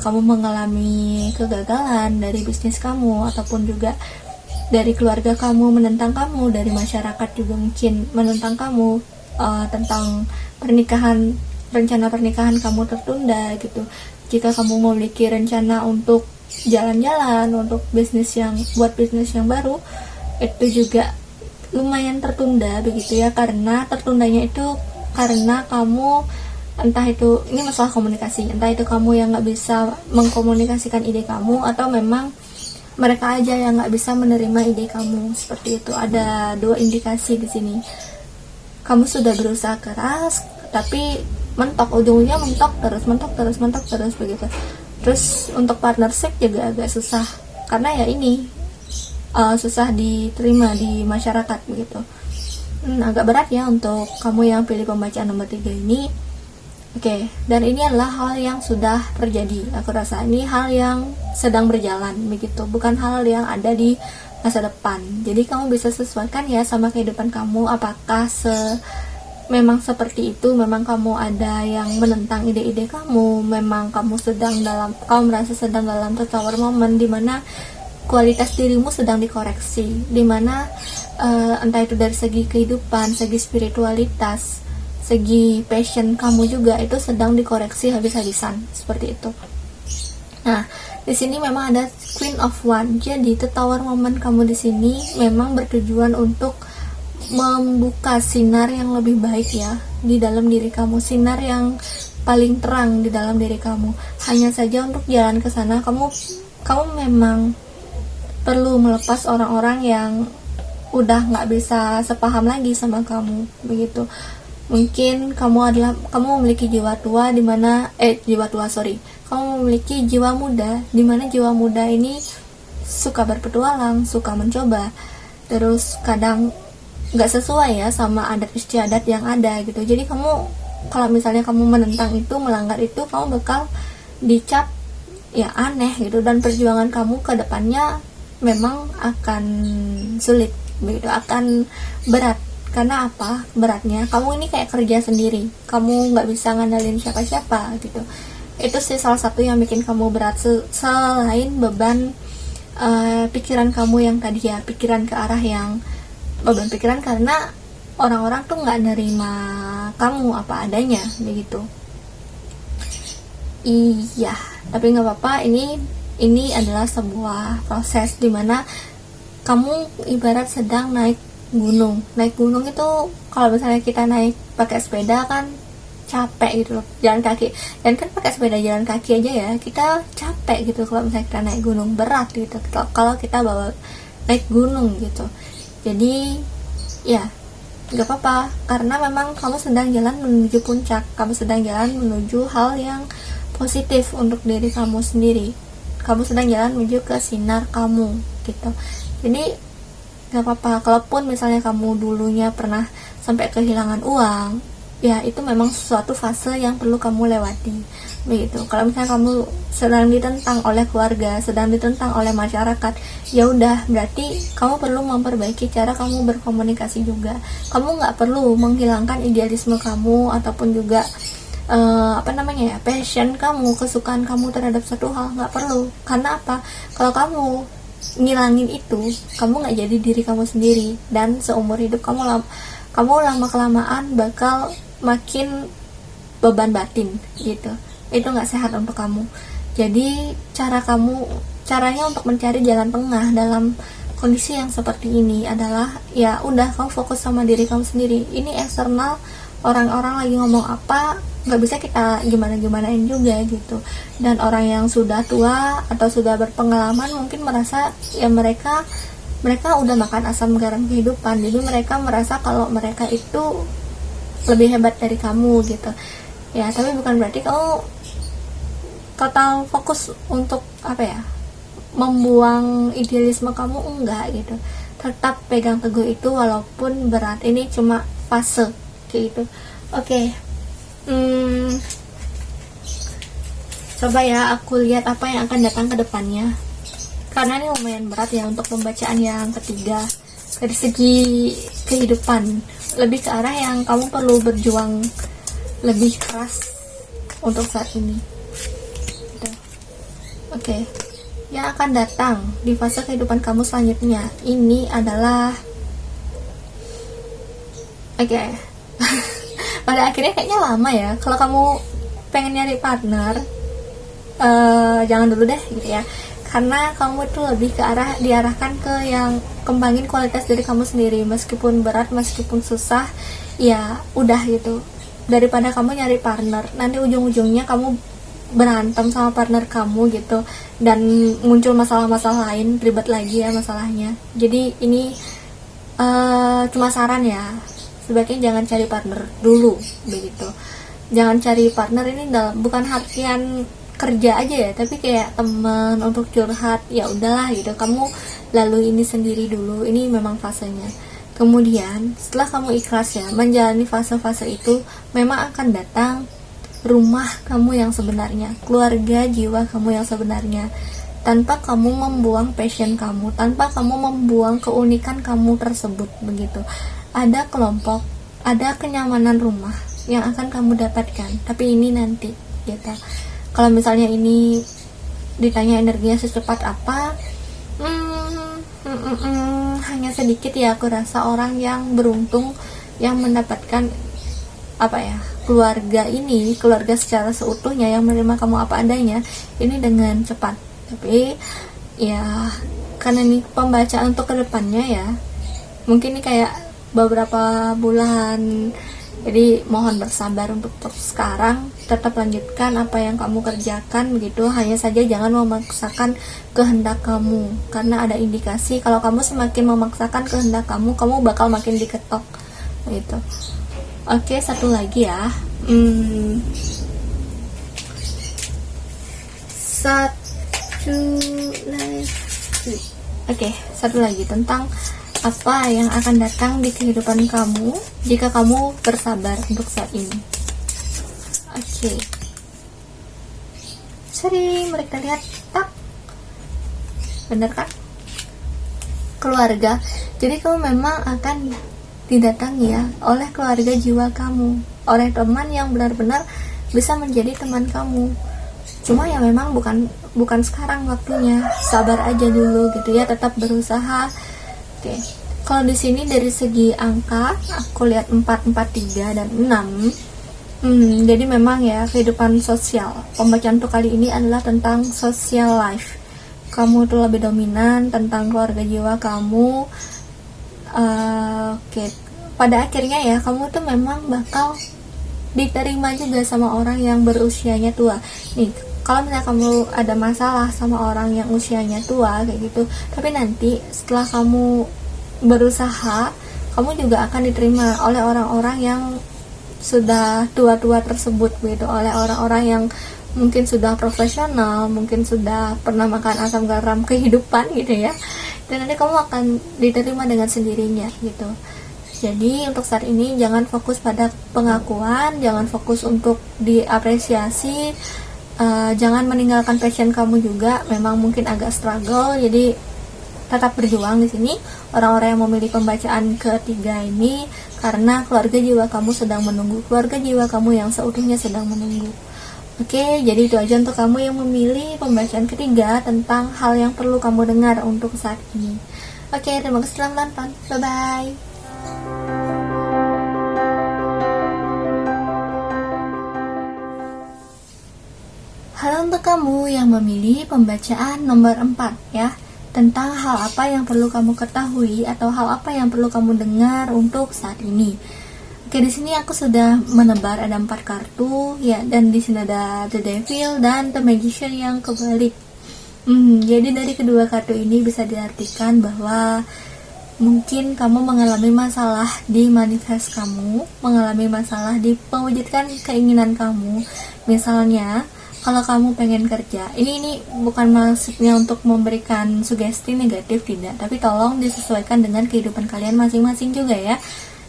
kamu mengalami kegagalan dari bisnis kamu, ataupun juga dari keluarga kamu menentang kamu, dari masyarakat juga mungkin menentang kamu, tentang pernikahan, rencana pernikahan kamu tertunda gitu. Jika kamu memiliki rencana untuk jalan-jalan, untuk buat bisnis yang baru, itu juga lumayan tertunda begitu ya, karena tertundanya itu karena kamu, entah itu ini masalah komunikasi, entah itu kamu yang nggak bisa mengkomunikasikan ide kamu, atau memang mereka aja yang nggak bisa menerima ide kamu, seperti itu. Ada dua indikasi di sini. Kamu sudah berusaha keras, tapi mentok, ujung-ujungnya mentok terus begitu. Terus untuk partnership juga agak susah, karena ya ini susah diterima di masyarakat begitu. Agak berat ya untuk kamu yang pilih pembacaan nomor 3 ini. Oke, dan ini adalah hal yang sudah terjadi. Aku rasa ini hal yang sedang berjalan begitu, bukan hal yang ada di masa depan. Jadi kamu bisa sesuaikan ya sama kehidupan kamu, apakah memang seperti itu, memang kamu ada yang menentang ide-ide kamu, memang kamu merasa sedang dalam tower moment di mana kualitas dirimu sedang dikoreksi, di mana entah itu dari segi kehidupan, segi spiritualitas, segi passion kamu juga itu sedang dikoreksi habis-habisan, seperti itu. Nah, di sini memang ada Queen of One. Jadi tower moment kamu di sini memang bertujuan untuk membuka sinar yang lebih baik ya di dalam diri kamu, sinar yang paling terang di dalam diri kamu. Hanya saja untuk jalan ke sana kamu memang perlu melepas orang-orang yang udah nggak bisa sepaham lagi sama kamu begitu. Mungkin kamu memiliki jiwa tua kamu memiliki jiwa muda, di mana jiwa muda ini suka berpetualang, suka mencoba, terus kadang nggak sesuai ya sama adat istiadat yang ada gitu. Jadi kalau misalnya kamu menentang itu, melanggar itu, kamu bakal dicap ya aneh gitu, dan perjuangan kamu ke depannya memang akan sulit begitu, akan berat. Karena apa beratnya? Kamu ini kayak kerja sendiri, kamu nggak bisa ngandalin siapa-siapa gitu. Itu sih salah satu yang bikin kamu berat, selain beban pikiran kamu yang tadi ya, pikiran ke arah yang beban pikiran karena orang-orang tuh nggak nerima kamu apa adanya begitu. Iya, tapi nggak apa-apa, ini adalah sebuah proses dimana kamu ibarat sedang naik gunung. Naik gunung itu kalau misalnya kita naik pakai sepeda kan capek gitu loh, jalan kaki. Dan kan pakai sepeda jalan kaki aja ya kita capek gitu. Kalau misalnya kita naik gunung berat gitu kalau kita bawa naik gunung gitu. Jadi ya gak apa-apa, karena memang kamu sedang jalan menuju puncak, kamu sedang jalan menuju hal yang positif untuk diri kamu sendiri, kamu sedang jalan menuju ke sinar kamu gitu. Jadi gak apa-apa, kalaupun misalnya kamu dulunya pernah sampai kehilangan uang, ya itu memang suatu fase yang perlu kamu lewati begitu. Kalau misalnya kamu sedang ditentang oleh keluarga, sedang ditentang oleh masyarakat, ya udah, berarti kamu perlu memperbaiki cara kamu berkomunikasi juga. Kamu nggak perlu menghilangkan idealisme kamu ataupun juga passion kamu, kesukaan kamu terhadap satu hal, nggak perlu. Karena apa? Kalau kamu ngilangin itu, kamu nggak jadi diri kamu sendiri, dan seumur hidup kamu lama kelamaan bakal makin beban batin gitu. Itu nggak sehat untuk kamu. Jadi caranya untuk mencari jalan tengah dalam kondisi yang seperti ini adalah ya udah, kamu fokus sama diri kamu sendiri. Ini eksternal, orang-orang lagi ngomong apa nggak bisa kita gimanain juga gitu. Dan orang yang sudah tua atau sudah berpengalaman mungkin merasa ya mereka udah makan asam garam kehidupan, jadi mereka merasa kalau mereka itu lebih hebat dari kamu gitu ya. Tapi bukan berarti kamu total fokus untuk membuang idealisme kamu, enggak gitu. Tetap pegang teguh itu walaupun berat. Ini cuma fase kayak gitu. Oke. Coba ya aku lihat apa yang akan datang ke depannya, karena ini lumayan berat ya untuk pembacaan yang ketiga. Dari segi kehidupan, lebih ke arah yang kamu perlu berjuang lebih keras untuk saat ini gitu. Oke. Yang akan datang di fase kehidupan kamu selanjutnya ini adalah pada akhirnya kayaknya lama ya. Kalau kamu pengen nyari partner, jangan dulu deh gitu ya, karena kamu tuh lebih ke arah diarahkan ke yang kembangin kualitas diri kamu sendiri. Meskipun berat, meskipun susah, ya udah gitu, daripada kamu nyari partner nanti ujung-ujungnya kamu berantem sama partner kamu gitu, dan muncul masalah-masalah lain, ribet lagi ya masalahnya. Jadi ini cuma saran ya, sebaiknya jangan cari partner dulu begitu. Jangan cari partner ini bukan artian kerja aja ya, tapi kayak teman untuk curhat, ya udahlah gitu. Kamu lalu ini sendiri dulu, ini memang fasenya. Kemudian setelah kamu ikhlas ya menjalani fase-fase itu, memang akan datang rumah kamu yang sebenarnya, keluarga jiwa kamu yang sebenarnya, tanpa kamu membuang passion kamu, tanpa kamu membuang keunikan kamu tersebut begitu. Ada kelompok, ada kenyamanan rumah yang akan kamu dapatkan, tapi ini nanti gitu. Kalau misalnya ini ditanya energinya secepat apa, hanya sedikit ya aku rasa orang yang beruntung yang mendapatkan keluarga secara seutuhnya yang menerima kamu apa adanya ini dengan cepat. Tapi ya karena ini pembacaan untuk kedepannya ya, mungkin ini kayak beberapa bulan, jadi mohon bersabar untuk sekarang. Tetap lanjutkan apa yang kamu kerjakan begitu. Hanya saja jangan memaksakan kehendak kamu, karena ada indikasi kalau kamu semakin memaksakan kehendak kamu bakal makin diketok gitu. Oke, satu lagi ya. Satu lagi tentang apa yang akan datang di kehidupan kamu jika kamu bersabar untuk saat ini. Sering mereka lihat, tak bener kan? Keluarga. Jadi kamu memang akan didatangi ya oleh keluarga jiwa kamu, oleh teman yang benar-benar bisa menjadi teman kamu. Cuma ya memang bukan sekarang waktunya. Sabar aja dulu gitu ya, tetap berusaha. Oke. Kalau di sini dari segi angka aku lihat 4, 4, 3 dan 6. Jadi memang ya kehidupan sosial. Pembacaan untuk kali ini adalah tentang social life. kamu tuh lebih dominan tentang keluarga jiwa kamu. Oke, pada akhirnya ya kamu tuh memang bakal diterima juga sama orang yang berusianya tua. Nih, kalau misalnya kamu ada masalah sama orang yang usianya tua kayak gitu, tapi nanti setelah kamu berusaha, kamu juga akan diterima oleh orang-orang yang sudah tua-tua tersebut gitu, oleh orang-orang yang mungkin sudah profesional, mungkin sudah pernah makan asam garam kehidupan gitu ya, dan nanti kamu akan diterima dengan sendirinya gitu. Jadi untuk saat ini jangan fokus pada pengakuan, jangan fokus untuk diapresiasi, jangan meninggalkan passion kamu juga. Memang mungkin agak struggle, jadi tetap berjuang di sini orang-orang yang memilih pembacaan ketiga ini, karena keluarga jiwa kamu sedang menunggu, keluarga jiwa kamu yang seutuhnya sedang menunggu. Oke, jadi itu aja untuk kamu yang memilih pembacaan ketiga tentang hal yang perlu kamu dengar untuk saat ini. Oke, terima kasih telah menonton. Bye-bye. Halo untuk kamu yang memilih pembacaan nomor 4 ya, tentang hal apa yang perlu kamu ketahui atau hal apa yang perlu kamu dengar untuk saat ini. Oke, di sini aku sudah menebar ada 4 kartu ya, dan di sini ada The Devil dan The Magician yang kebalik. Jadi dari kedua kartu ini bisa diartikan bahwa mungkin kamu mengalami masalah di manifest kamu, mengalami masalah di mewujudkan keinginan kamu. Misalnya, kalau kamu pengen kerja, ini bukan maksudnya untuk memberikan sugesti negatif, tidak, tapi tolong disesuaikan dengan kehidupan kalian masing-masing juga ya.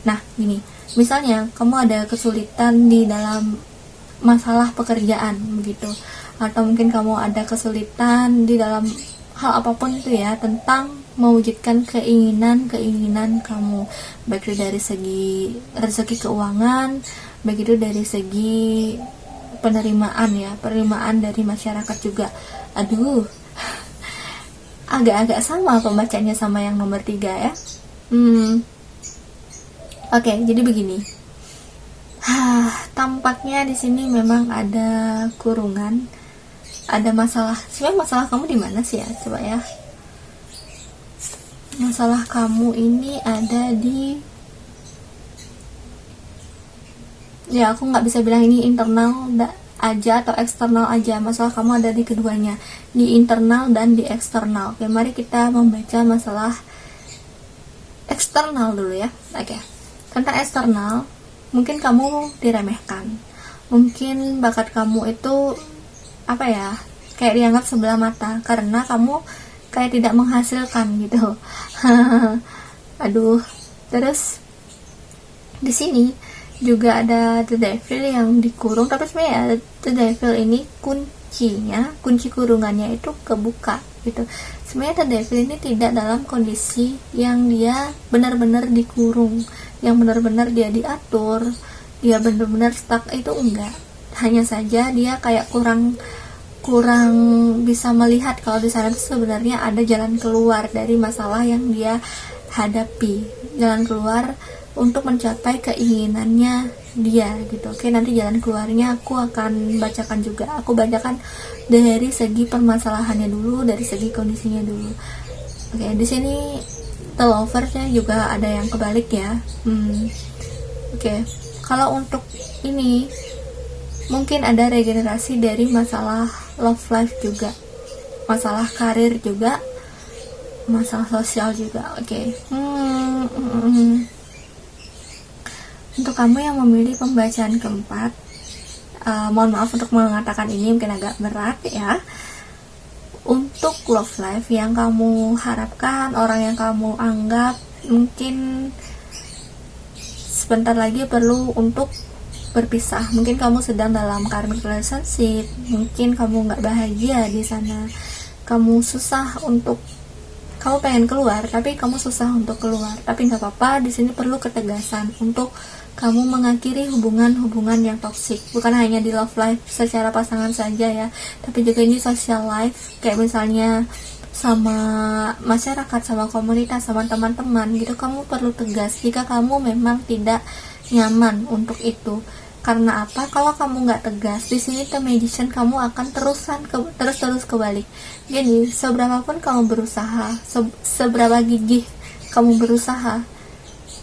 Nah, gini, misalnya kamu ada kesulitan di dalam masalah pekerjaan begitu, atau mungkin kamu ada kesulitan di dalam hal apapun itu ya, tentang mewujudkan keinginan kamu, baik itu dari segi rezeki keuangan, baik itu dari segi penerimaan ya, penerimaan dari masyarakat juga. Aduh, agak-agak sama pembacanya sama yang nomor 3 ya. Oke, jadi begini. Tampaknya di sini memang ada kurungan, ada masalah. Sebenarnya masalah kamu di mana sih ya? Coba ya. Masalah kamu ini ada di, ya aku nggak bisa bilang ini internal aja atau eksternal aja. Masalah kamu ada di keduanya, di internal dan di eksternal. Oke, mari kita membaca masalah eksternal dulu ya. Oke, tentang eksternal, mungkin kamu diremehkan, mungkin bakat kamu itu apa ya, kayak dianggap sebelah mata karena kamu kayak tidak menghasilkan gitu. Aduh, terus di sini juga ada The Devil yang dikurung, tapi sebenarnya The Devil ini kunci kurungannya itu kebuka gitu. Sebenarnya The Devil ini tidak dalam kondisi yang dia benar-benar dikurung, yang benar-benar dia diatur, dia benar-benar stuck, itu enggak. Hanya saja dia kayak kurang bisa melihat kalau di sana sebenarnya ada jalan keluar dari masalah yang dia hadapi, jalan keluar untuk mencapai keinginannya dia gitu. Oke, nanti jalan keluarnya aku akan bacakan juga. Aku bacakan dari segi permasalahannya dulu, dari segi kondisinya dulu. Oke, di sini The Lovers-nya juga ada yang kebalik ya. Oke, kalau untuk ini mungkin ada regenerasi dari masalah love life juga, masalah karir juga, masalah sosial juga. Oke. Untuk kamu yang memilih pembacaan keempat, mohon maaf untuk mengatakan ini mungkin agak berat ya. Untuk love life yang kamu harapkan, orang yang kamu anggap mungkin sebentar lagi perlu untuk berpisah. Mungkin kamu sedang dalam karmic relationship, mungkin kamu nggak bahagia di sana, kamu susah untuk, kamu pengen keluar tapi kamu susah untuk keluar. Tapi nggak apa-apa, di sini perlu ketegasan untuk kamu mengakhiri hubungan yang toksik. Bukan hanya di love life secara pasangan saja ya, tapi juga ini social life, kayak misalnya sama masyarakat, sama komunitas, sama teman-teman gitu. Kamu perlu tegas jika kamu memang tidak nyaman untuk itu. Karena apa? Kalau kamu nggak tegas, di sini the magician kamu akan terus kebalik. Jadi seberapapun kamu berusaha, seberapa gigih kamu berusaha,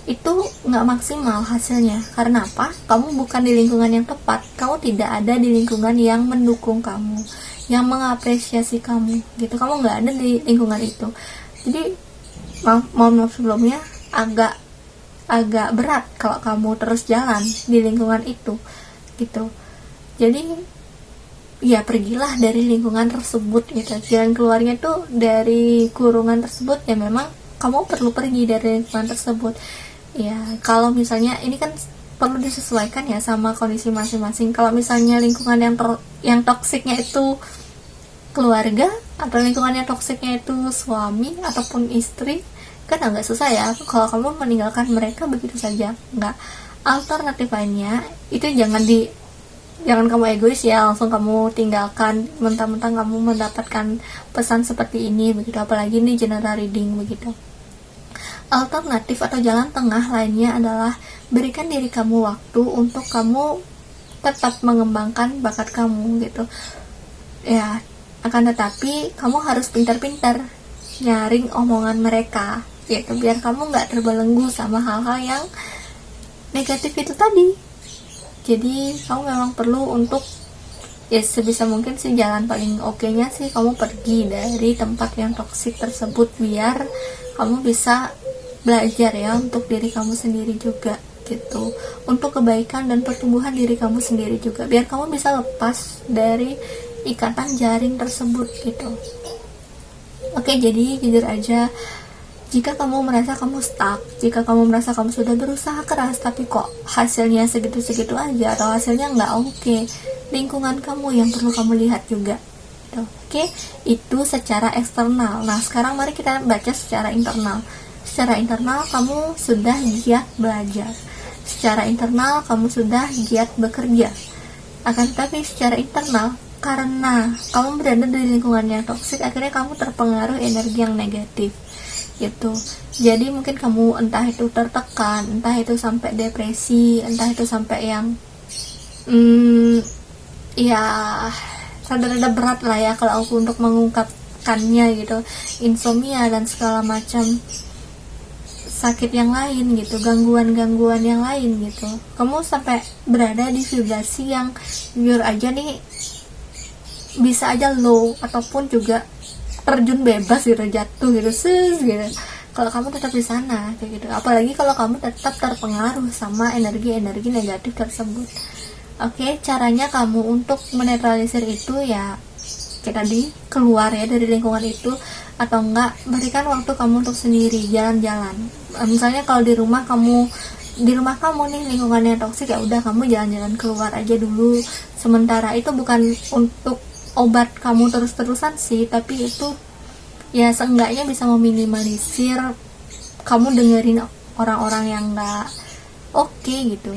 itu nggak maksimal hasilnya. Karena apa? Kamu bukan di lingkungan yang tepat. Kamu tidak ada di lingkungan yang mendukung kamu, yang mengapresiasi kamu, gitu. Kamu nggak ada di lingkungan itu. Jadi mohon maaf sebelumnya, agak berat kalau kamu terus jalan di lingkungan itu, gitu. Jadi ya pergilah dari lingkungan tersebut, gitu. Jalan keluarnya tuh dari kurungan tersebut, ya memang kamu perlu pergi dari lingkungan tersebut. Ya kalau misalnya ini kan perlu disesuaikan ya sama kondisi masing-masing. Kalau misalnya lingkungan yang toksiknya itu keluarga, atau lingkungan yang toksiknya itu suami ataupun istri, kan agak susah ya kalau kamu meninggalkan mereka begitu saja. Nggak, alternatif lainnya itu jangan kamu egois ya, langsung kamu tinggalkan mentang-mentang kamu mendapatkan pesan seperti ini begitu, apalagi ini general reading begitu. Alternatif atau jalan tengah lainnya adalah berikan diri kamu waktu untuk kamu tetap mengembangkan bakat kamu, gitu ya. Akan tetapi kamu harus pintar-pintar nyaring omongan mereka, gitu, biar kamu nggak terbelenggu sama hal-hal yang negatif itu tadi. Jadi kamu memang perlu untuk ya sebisa mungkin sih, jalan paling oke-nya sih kamu pergi dari tempat yang toksik tersebut, biar kamu bisa belajar ya untuk diri kamu sendiri juga, gitu, untuk kebaikan dan pertumbuhan diri kamu sendiri juga, biar kamu bisa lepas dari ikatan jaring tersebut, gitu. Oke, jadi jujur aja, jika kamu merasa kamu stuck, jika kamu merasa kamu sudah berusaha keras tapi kok hasilnya segitu-segitu aja, atau hasilnya nggak oke, lingkungan kamu yang perlu kamu lihat juga. Oke, itu secara eksternal. Nah, sekarang mari kita baca secara internal. Secara internal kamu sudah giat belajar. Secara internal kamu sudah giat bekerja. Akan tetapi secara internal, karena kamu berada di lingkungan yang toksik, akhirnya kamu terpengaruh energi yang negatif, gitu. Jadi mungkin kamu entah itu tertekan, entah itu sampai depresi, entah itu sampai yang ya rada-rada berat lah ya kalau aku untuk mengungkapkannya, gitu. Insomnia dan segala macam sakit yang lain, gitu, gangguan-gangguan yang lain, gitu. Kamu sampai berada di vibrasi yang jujur aja nih bisa aja low, ataupun juga terjun bebas gitu, jatuh gitu, gitu. Kalau kamu tetap di sana kayak gitu, apalagi kalau kamu tetap terpengaruh sama energi-energi negatif tersebut. Oke, caranya kamu untuk menetralisir itu ya kayak tadi, keluar ya dari lingkungan itu, atau enggak berikan waktu kamu untuk sendiri, jalan-jalan. Misalnya kalau di rumah kamu nih lingkungannya toksik, ya udah kamu jalan-jalan keluar aja dulu sementara. Itu bukan untuk obat kamu terus-terusan sih, tapi itu ya seenggaknya bisa meminimalisir kamu dengerin orang-orang yang nggak oke, gitu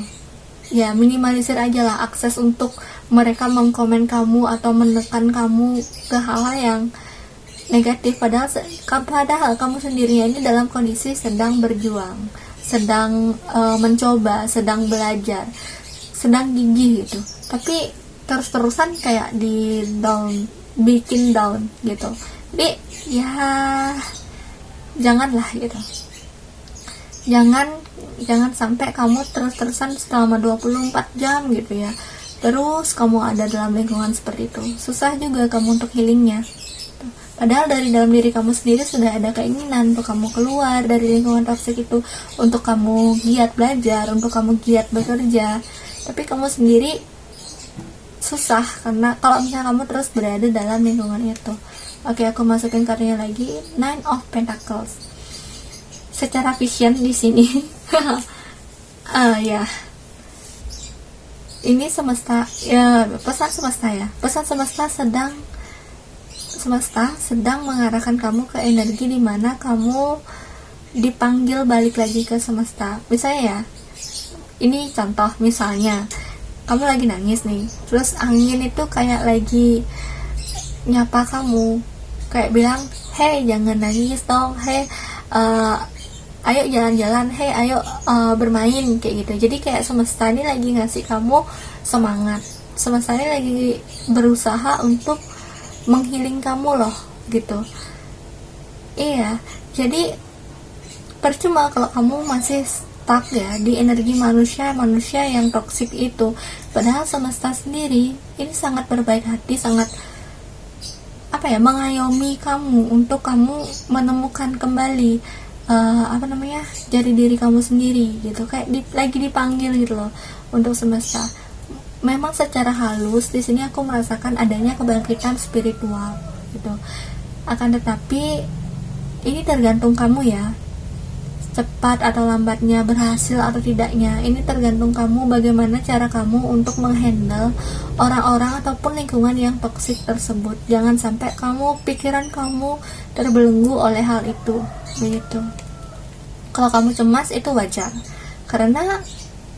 ya. Minimalisir aja lah akses untuk mereka mengkomen kamu atau menekan kamu ke hal-hal yang negatif, padahal kamu sendirinya ini dalam kondisi sedang berjuang, sedang mencoba, sedang belajar, sedang gigih, gitu. Tapi terus-terusan kayak bikin down, gitu. Jadi ya janganlah, gitu. Jangan sampai kamu terus-terusan selama 24 jam gitu ya, terus kamu ada dalam lingkungan seperti itu. Susah juga kamu untuk healingnya. Padahal dari dalam diri kamu sendiri sudah ada keinginan untuk kamu keluar dari lingkungan toksik itu, untuk kamu giat belajar, untuk kamu giat bekerja. Tapi kamu sendiri susah, karena kalau misalnya kamu terus berada dalam lingkungan itu. Oke, aku masukin kartunya lagi, Nine of Pentacles. Secara vision di sini, ya, ini semesta ya, pesan semesta sedang mengarahkan kamu ke energi di mana kamu dipanggil balik lagi ke semesta. Misalnya ya, ini contoh, misalnya kamu lagi nangis nih, terus angin itu kayak lagi nyapa kamu, kayak bilang, hey jangan nangis dong, hey ayo jalan-jalan, hey ayo bermain kayak gitu. Jadi kayak semesta ini lagi ngasih kamu semangat, semesta ini lagi berusaha untuk menghealing kamu loh gitu. Iya, jadi percuma kalau kamu masih stuck ya di energi manusia yang toksik itu. Padahal semesta sendiri ini sangat berbaik hati, sangat mengayomi kamu untuk kamu menemukan kembali jadi diri kamu sendiri gitu. Kayak lagi dipanggil gitu loh untuk semesta. Memang secara halus di sini aku merasakan adanya kebangkitan spiritual gitu. Akan tetapi ini tergantung kamu ya, cepat atau lambatnya, berhasil atau tidaknya, ini tergantung kamu bagaimana cara kamu untuk menghandle orang-orang ataupun lingkungan yang toksik tersebut. Jangan sampai pikiran kamu terbelenggu oleh hal itu begitu. Kalau kamu cemas itu wajar, karena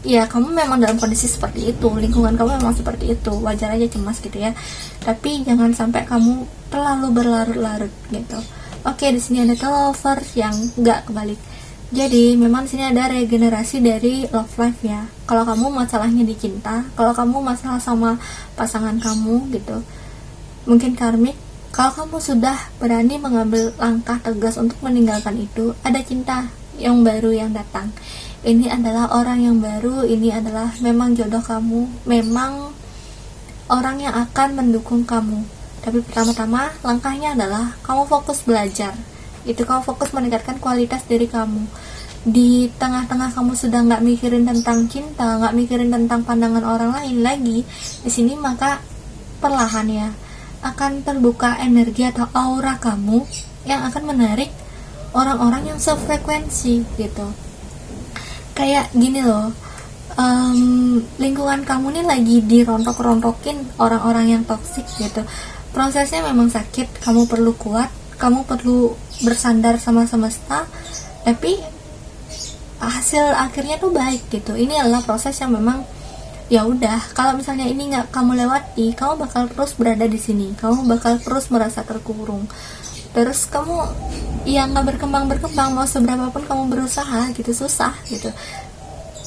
ya kamu memang dalam kondisi seperti itu, lingkungan kamu memang seperti itu, wajar aja cemas gitu ya. Tapi jangan sampai kamu terlalu berlarut-larut gitu. Oke, di sini ada lovers yang nggak kebalik. Jadi memang di sini ada regenerasi dari love life ya. Kalau kamu masalahnya di cinta, kalau kamu masalah sama pasangan kamu gitu, mungkin karmik. Kalau kamu sudah berani mengambil langkah tegas untuk meninggalkan itu, ada cinta yang baru yang datang. Ini adalah orang yang baru, ini adalah memang jodoh kamu, memang orang yang akan mendukung kamu. Tapi pertama-tama langkahnya adalah kamu fokus belajar. Itu kamu fokus meningkatkan kualitas diri kamu. Di tengah-tengah kamu sudah nggak mikirin tentang cinta, nggak mikirin tentang pandangan orang lain lagi, di sini maka perlahan ya akan terbuka energi atau aura kamu yang akan menarik orang-orang yang sefrekuensi gitu. Kayak gini loh, lingkungan kamu nih lagi dirontok-rontokin orang-orang yang toksik gitu. Prosesnya memang sakit, kamu perlu kuat, kamu perlu bersandar sama semesta, tapi hasil akhirnya tuh baik gitu. Ini adalah proses yang memang ya udah, kalau misalnya ini nggak kamu lewati, kamu bakal terus berada di sini, kamu bakal terus merasa terkurung, terus kamu ya nggak berkembang, mau seberapa pun kamu berusaha gitu, susah gitu.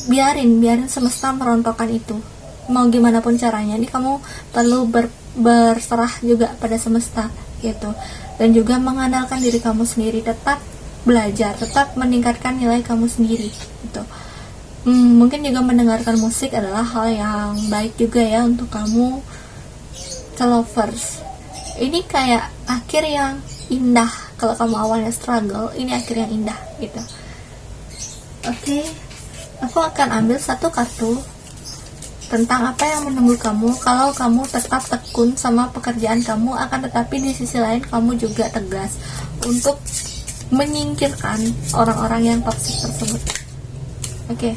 Biarin semesta merontokkan itu, mau gimana pun caranya. Ini kamu perlu berserah juga pada semesta gitu, dan juga mengandalkan diri kamu sendiri, tetap belajar, tetap meningkatkan nilai kamu sendiri gitu. Mungkin juga mendengarkan musik adalah hal yang baik juga ya untuk kamu lovers. Ini kayak akhir yang indah. Kalau kamu awalnya struggle, ini akhir yang indah gitu. Oke, aku akan ambil satu kartu tentang apa yang menunggu kamu kalau kamu tetap tekun sama pekerjaan kamu, akan tetapi di sisi lain kamu juga tegas untuk menyingkirkan orang-orang yang toksik tersebut. Oke.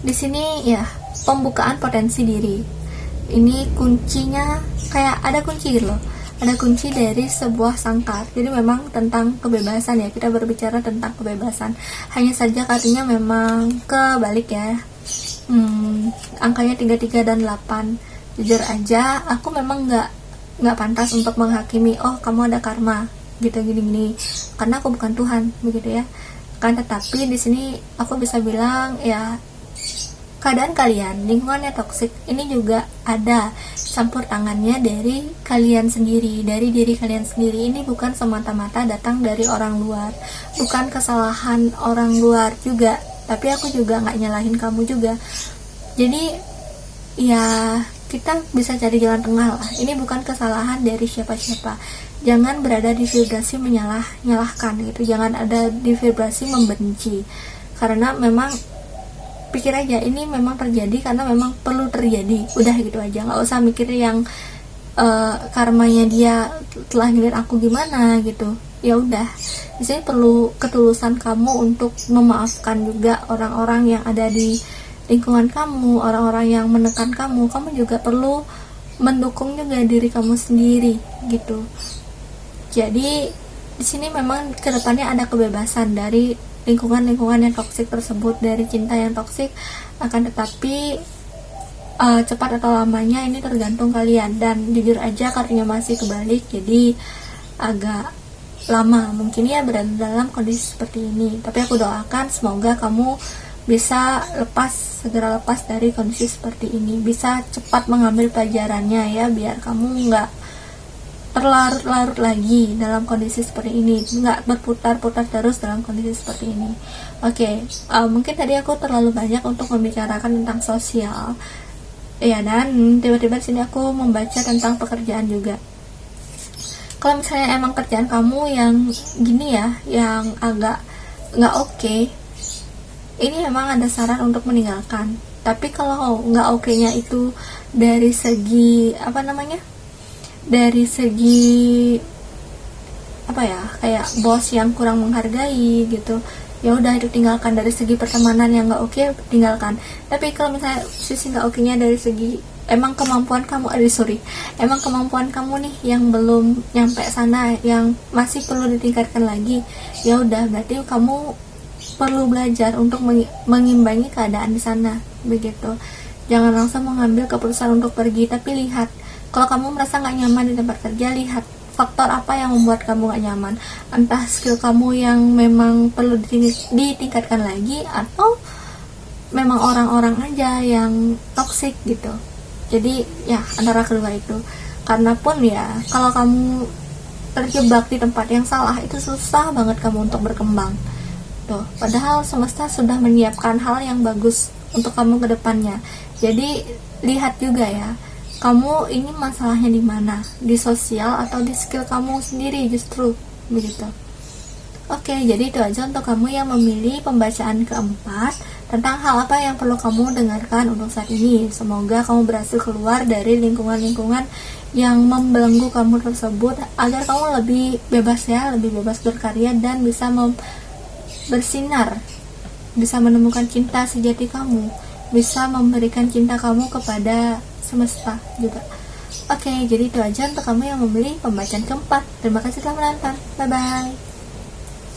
Di sini ya, pembukaan potensi diri. Ini kuncinya kayak ada kunci gitu loh. Ada kunci dari sebuah sangkar. Jadi memang tentang kebebasan ya, kita berbicara tentang kebebasan. Hanya saja kartunya memang kebalik ya. Angkanya 33 dan 8. Jujur aja, aku memang nggak pantas untuk menghakimi, oh kamu ada karma gitu gini, karena aku bukan Tuhan begitu ya. Kan tetapi di sini aku bisa bilang ya, keadaan kalian, lingkungannya toksik, ini juga ada campur tangannya dari kalian sendiri, dari diri kalian sendiri. Ini bukan semata-mata datang dari orang luar, bukan kesalahan orang luar juga, tapi aku juga nggak nyalahin kamu juga. Jadi ya kita bisa cari jalan tengah lah. Ini bukan kesalahan dari siapa-siapa. Jangan berada di vibrasi menyalahkan gitu, jangan ada di vibrasi membenci, karena memang pikir aja ini memang terjadi karena memang perlu terjadi, udah gitu aja. Nggak usah mikir yang karmanya dia telah ngeliat aku gimana gitu. Ya udah, di sini perlu ketulusan kamu untuk memaafkan juga orang-orang yang ada di lingkungan kamu, orang-orang yang menekan kamu. Kamu juga perlu mendukung juga diri kamu sendiri gitu. Jadi di sini memang kedepannya ada kebebasan dari lingkungan-lingkungan yang toksik tersebut, dari cinta yang toksik. Akan tetapi cepat atau lamanya ini tergantung kalian. Dan jujur aja kartunya masih kebalik, jadi agak lama, mungkin ya berada dalam kondisi seperti ini. Tapi aku doakan semoga kamu bisa segera lepas dari kondisi seperti ini, bisa cepat mengambil pelajarannya ya, biar kamu nggak terlarut-larut lagi dalam kondisi seperti ini, nggak berputar-putar terus dalam kondisi seperti ini. Oke, mungkin tadi aku terlalu banyak untuk membicarakan tentang sosial ya, dan tiba-tiba sini aku membaca tentang pekerjaan juga. Kalau misalnya emang kerjaan kamu yang gini ya, yang agak nggak oke, ini memang ada saran untuk meninggalkan. Tapi kalau nggak oke-nya itu dari segi dari segi kayak bos yang kurang menghargai gitu, ya udah itu tinggalkan. Dari segi pertemanan yang nggak oke, tinggalkan. Tapi kalau misalnya sisi nggak oke-nya dari segi emang kemampuan kamu nih yang belum nyampe sana, yang masih perlu ditingkatkan lagi, ya udah berarti kamu perlu belajar untuk mengimbangi keadaan di sana begitu. Jangan langsung mengambil keputusan untuk pergi, tapi lihat, kalau kamu merasa nggak nyaman di tempat kerja, lihat faktor apa yang membuat kamu gak nyaman. Entah skill kamu yang memang perlu ditingkatkan lagi, atau memang orang-orang aja yang toxic gitu. Jadi ya antara kedua itu. Karena pun ya, kalau kamu terjebak di tempat yang salah, itu susah banget kamu untuk berkembang tuh. Padahal semesta sudah menyiapkan hal yang bagus untuk kamu ke depannya. Jadi lihat juga ya, kamu ini masalahnya di mana, di sosial atau di skill kamu sendiri justru begitu. Oke, jadi itu aja untuk kamu yang memilih pembacaan keempat tentang hal apa yang perlu kamu dengarkan untuk saat ini. Semoga kamu berhasil keluar dari lingkungan-lingkungan yang membelenggu kamu tersebut, agar kamu lebih bebas ya, lebih bebas berkarya dan bisa bersinar, bisa menemukan cinta sejati kamu, bisa memberikan cinta kamu kepada semesta juga. Oke, jadi itu aja untuk kamu yang memilih pembacaan keempat. Terima kasih telah menonton. Bye bye.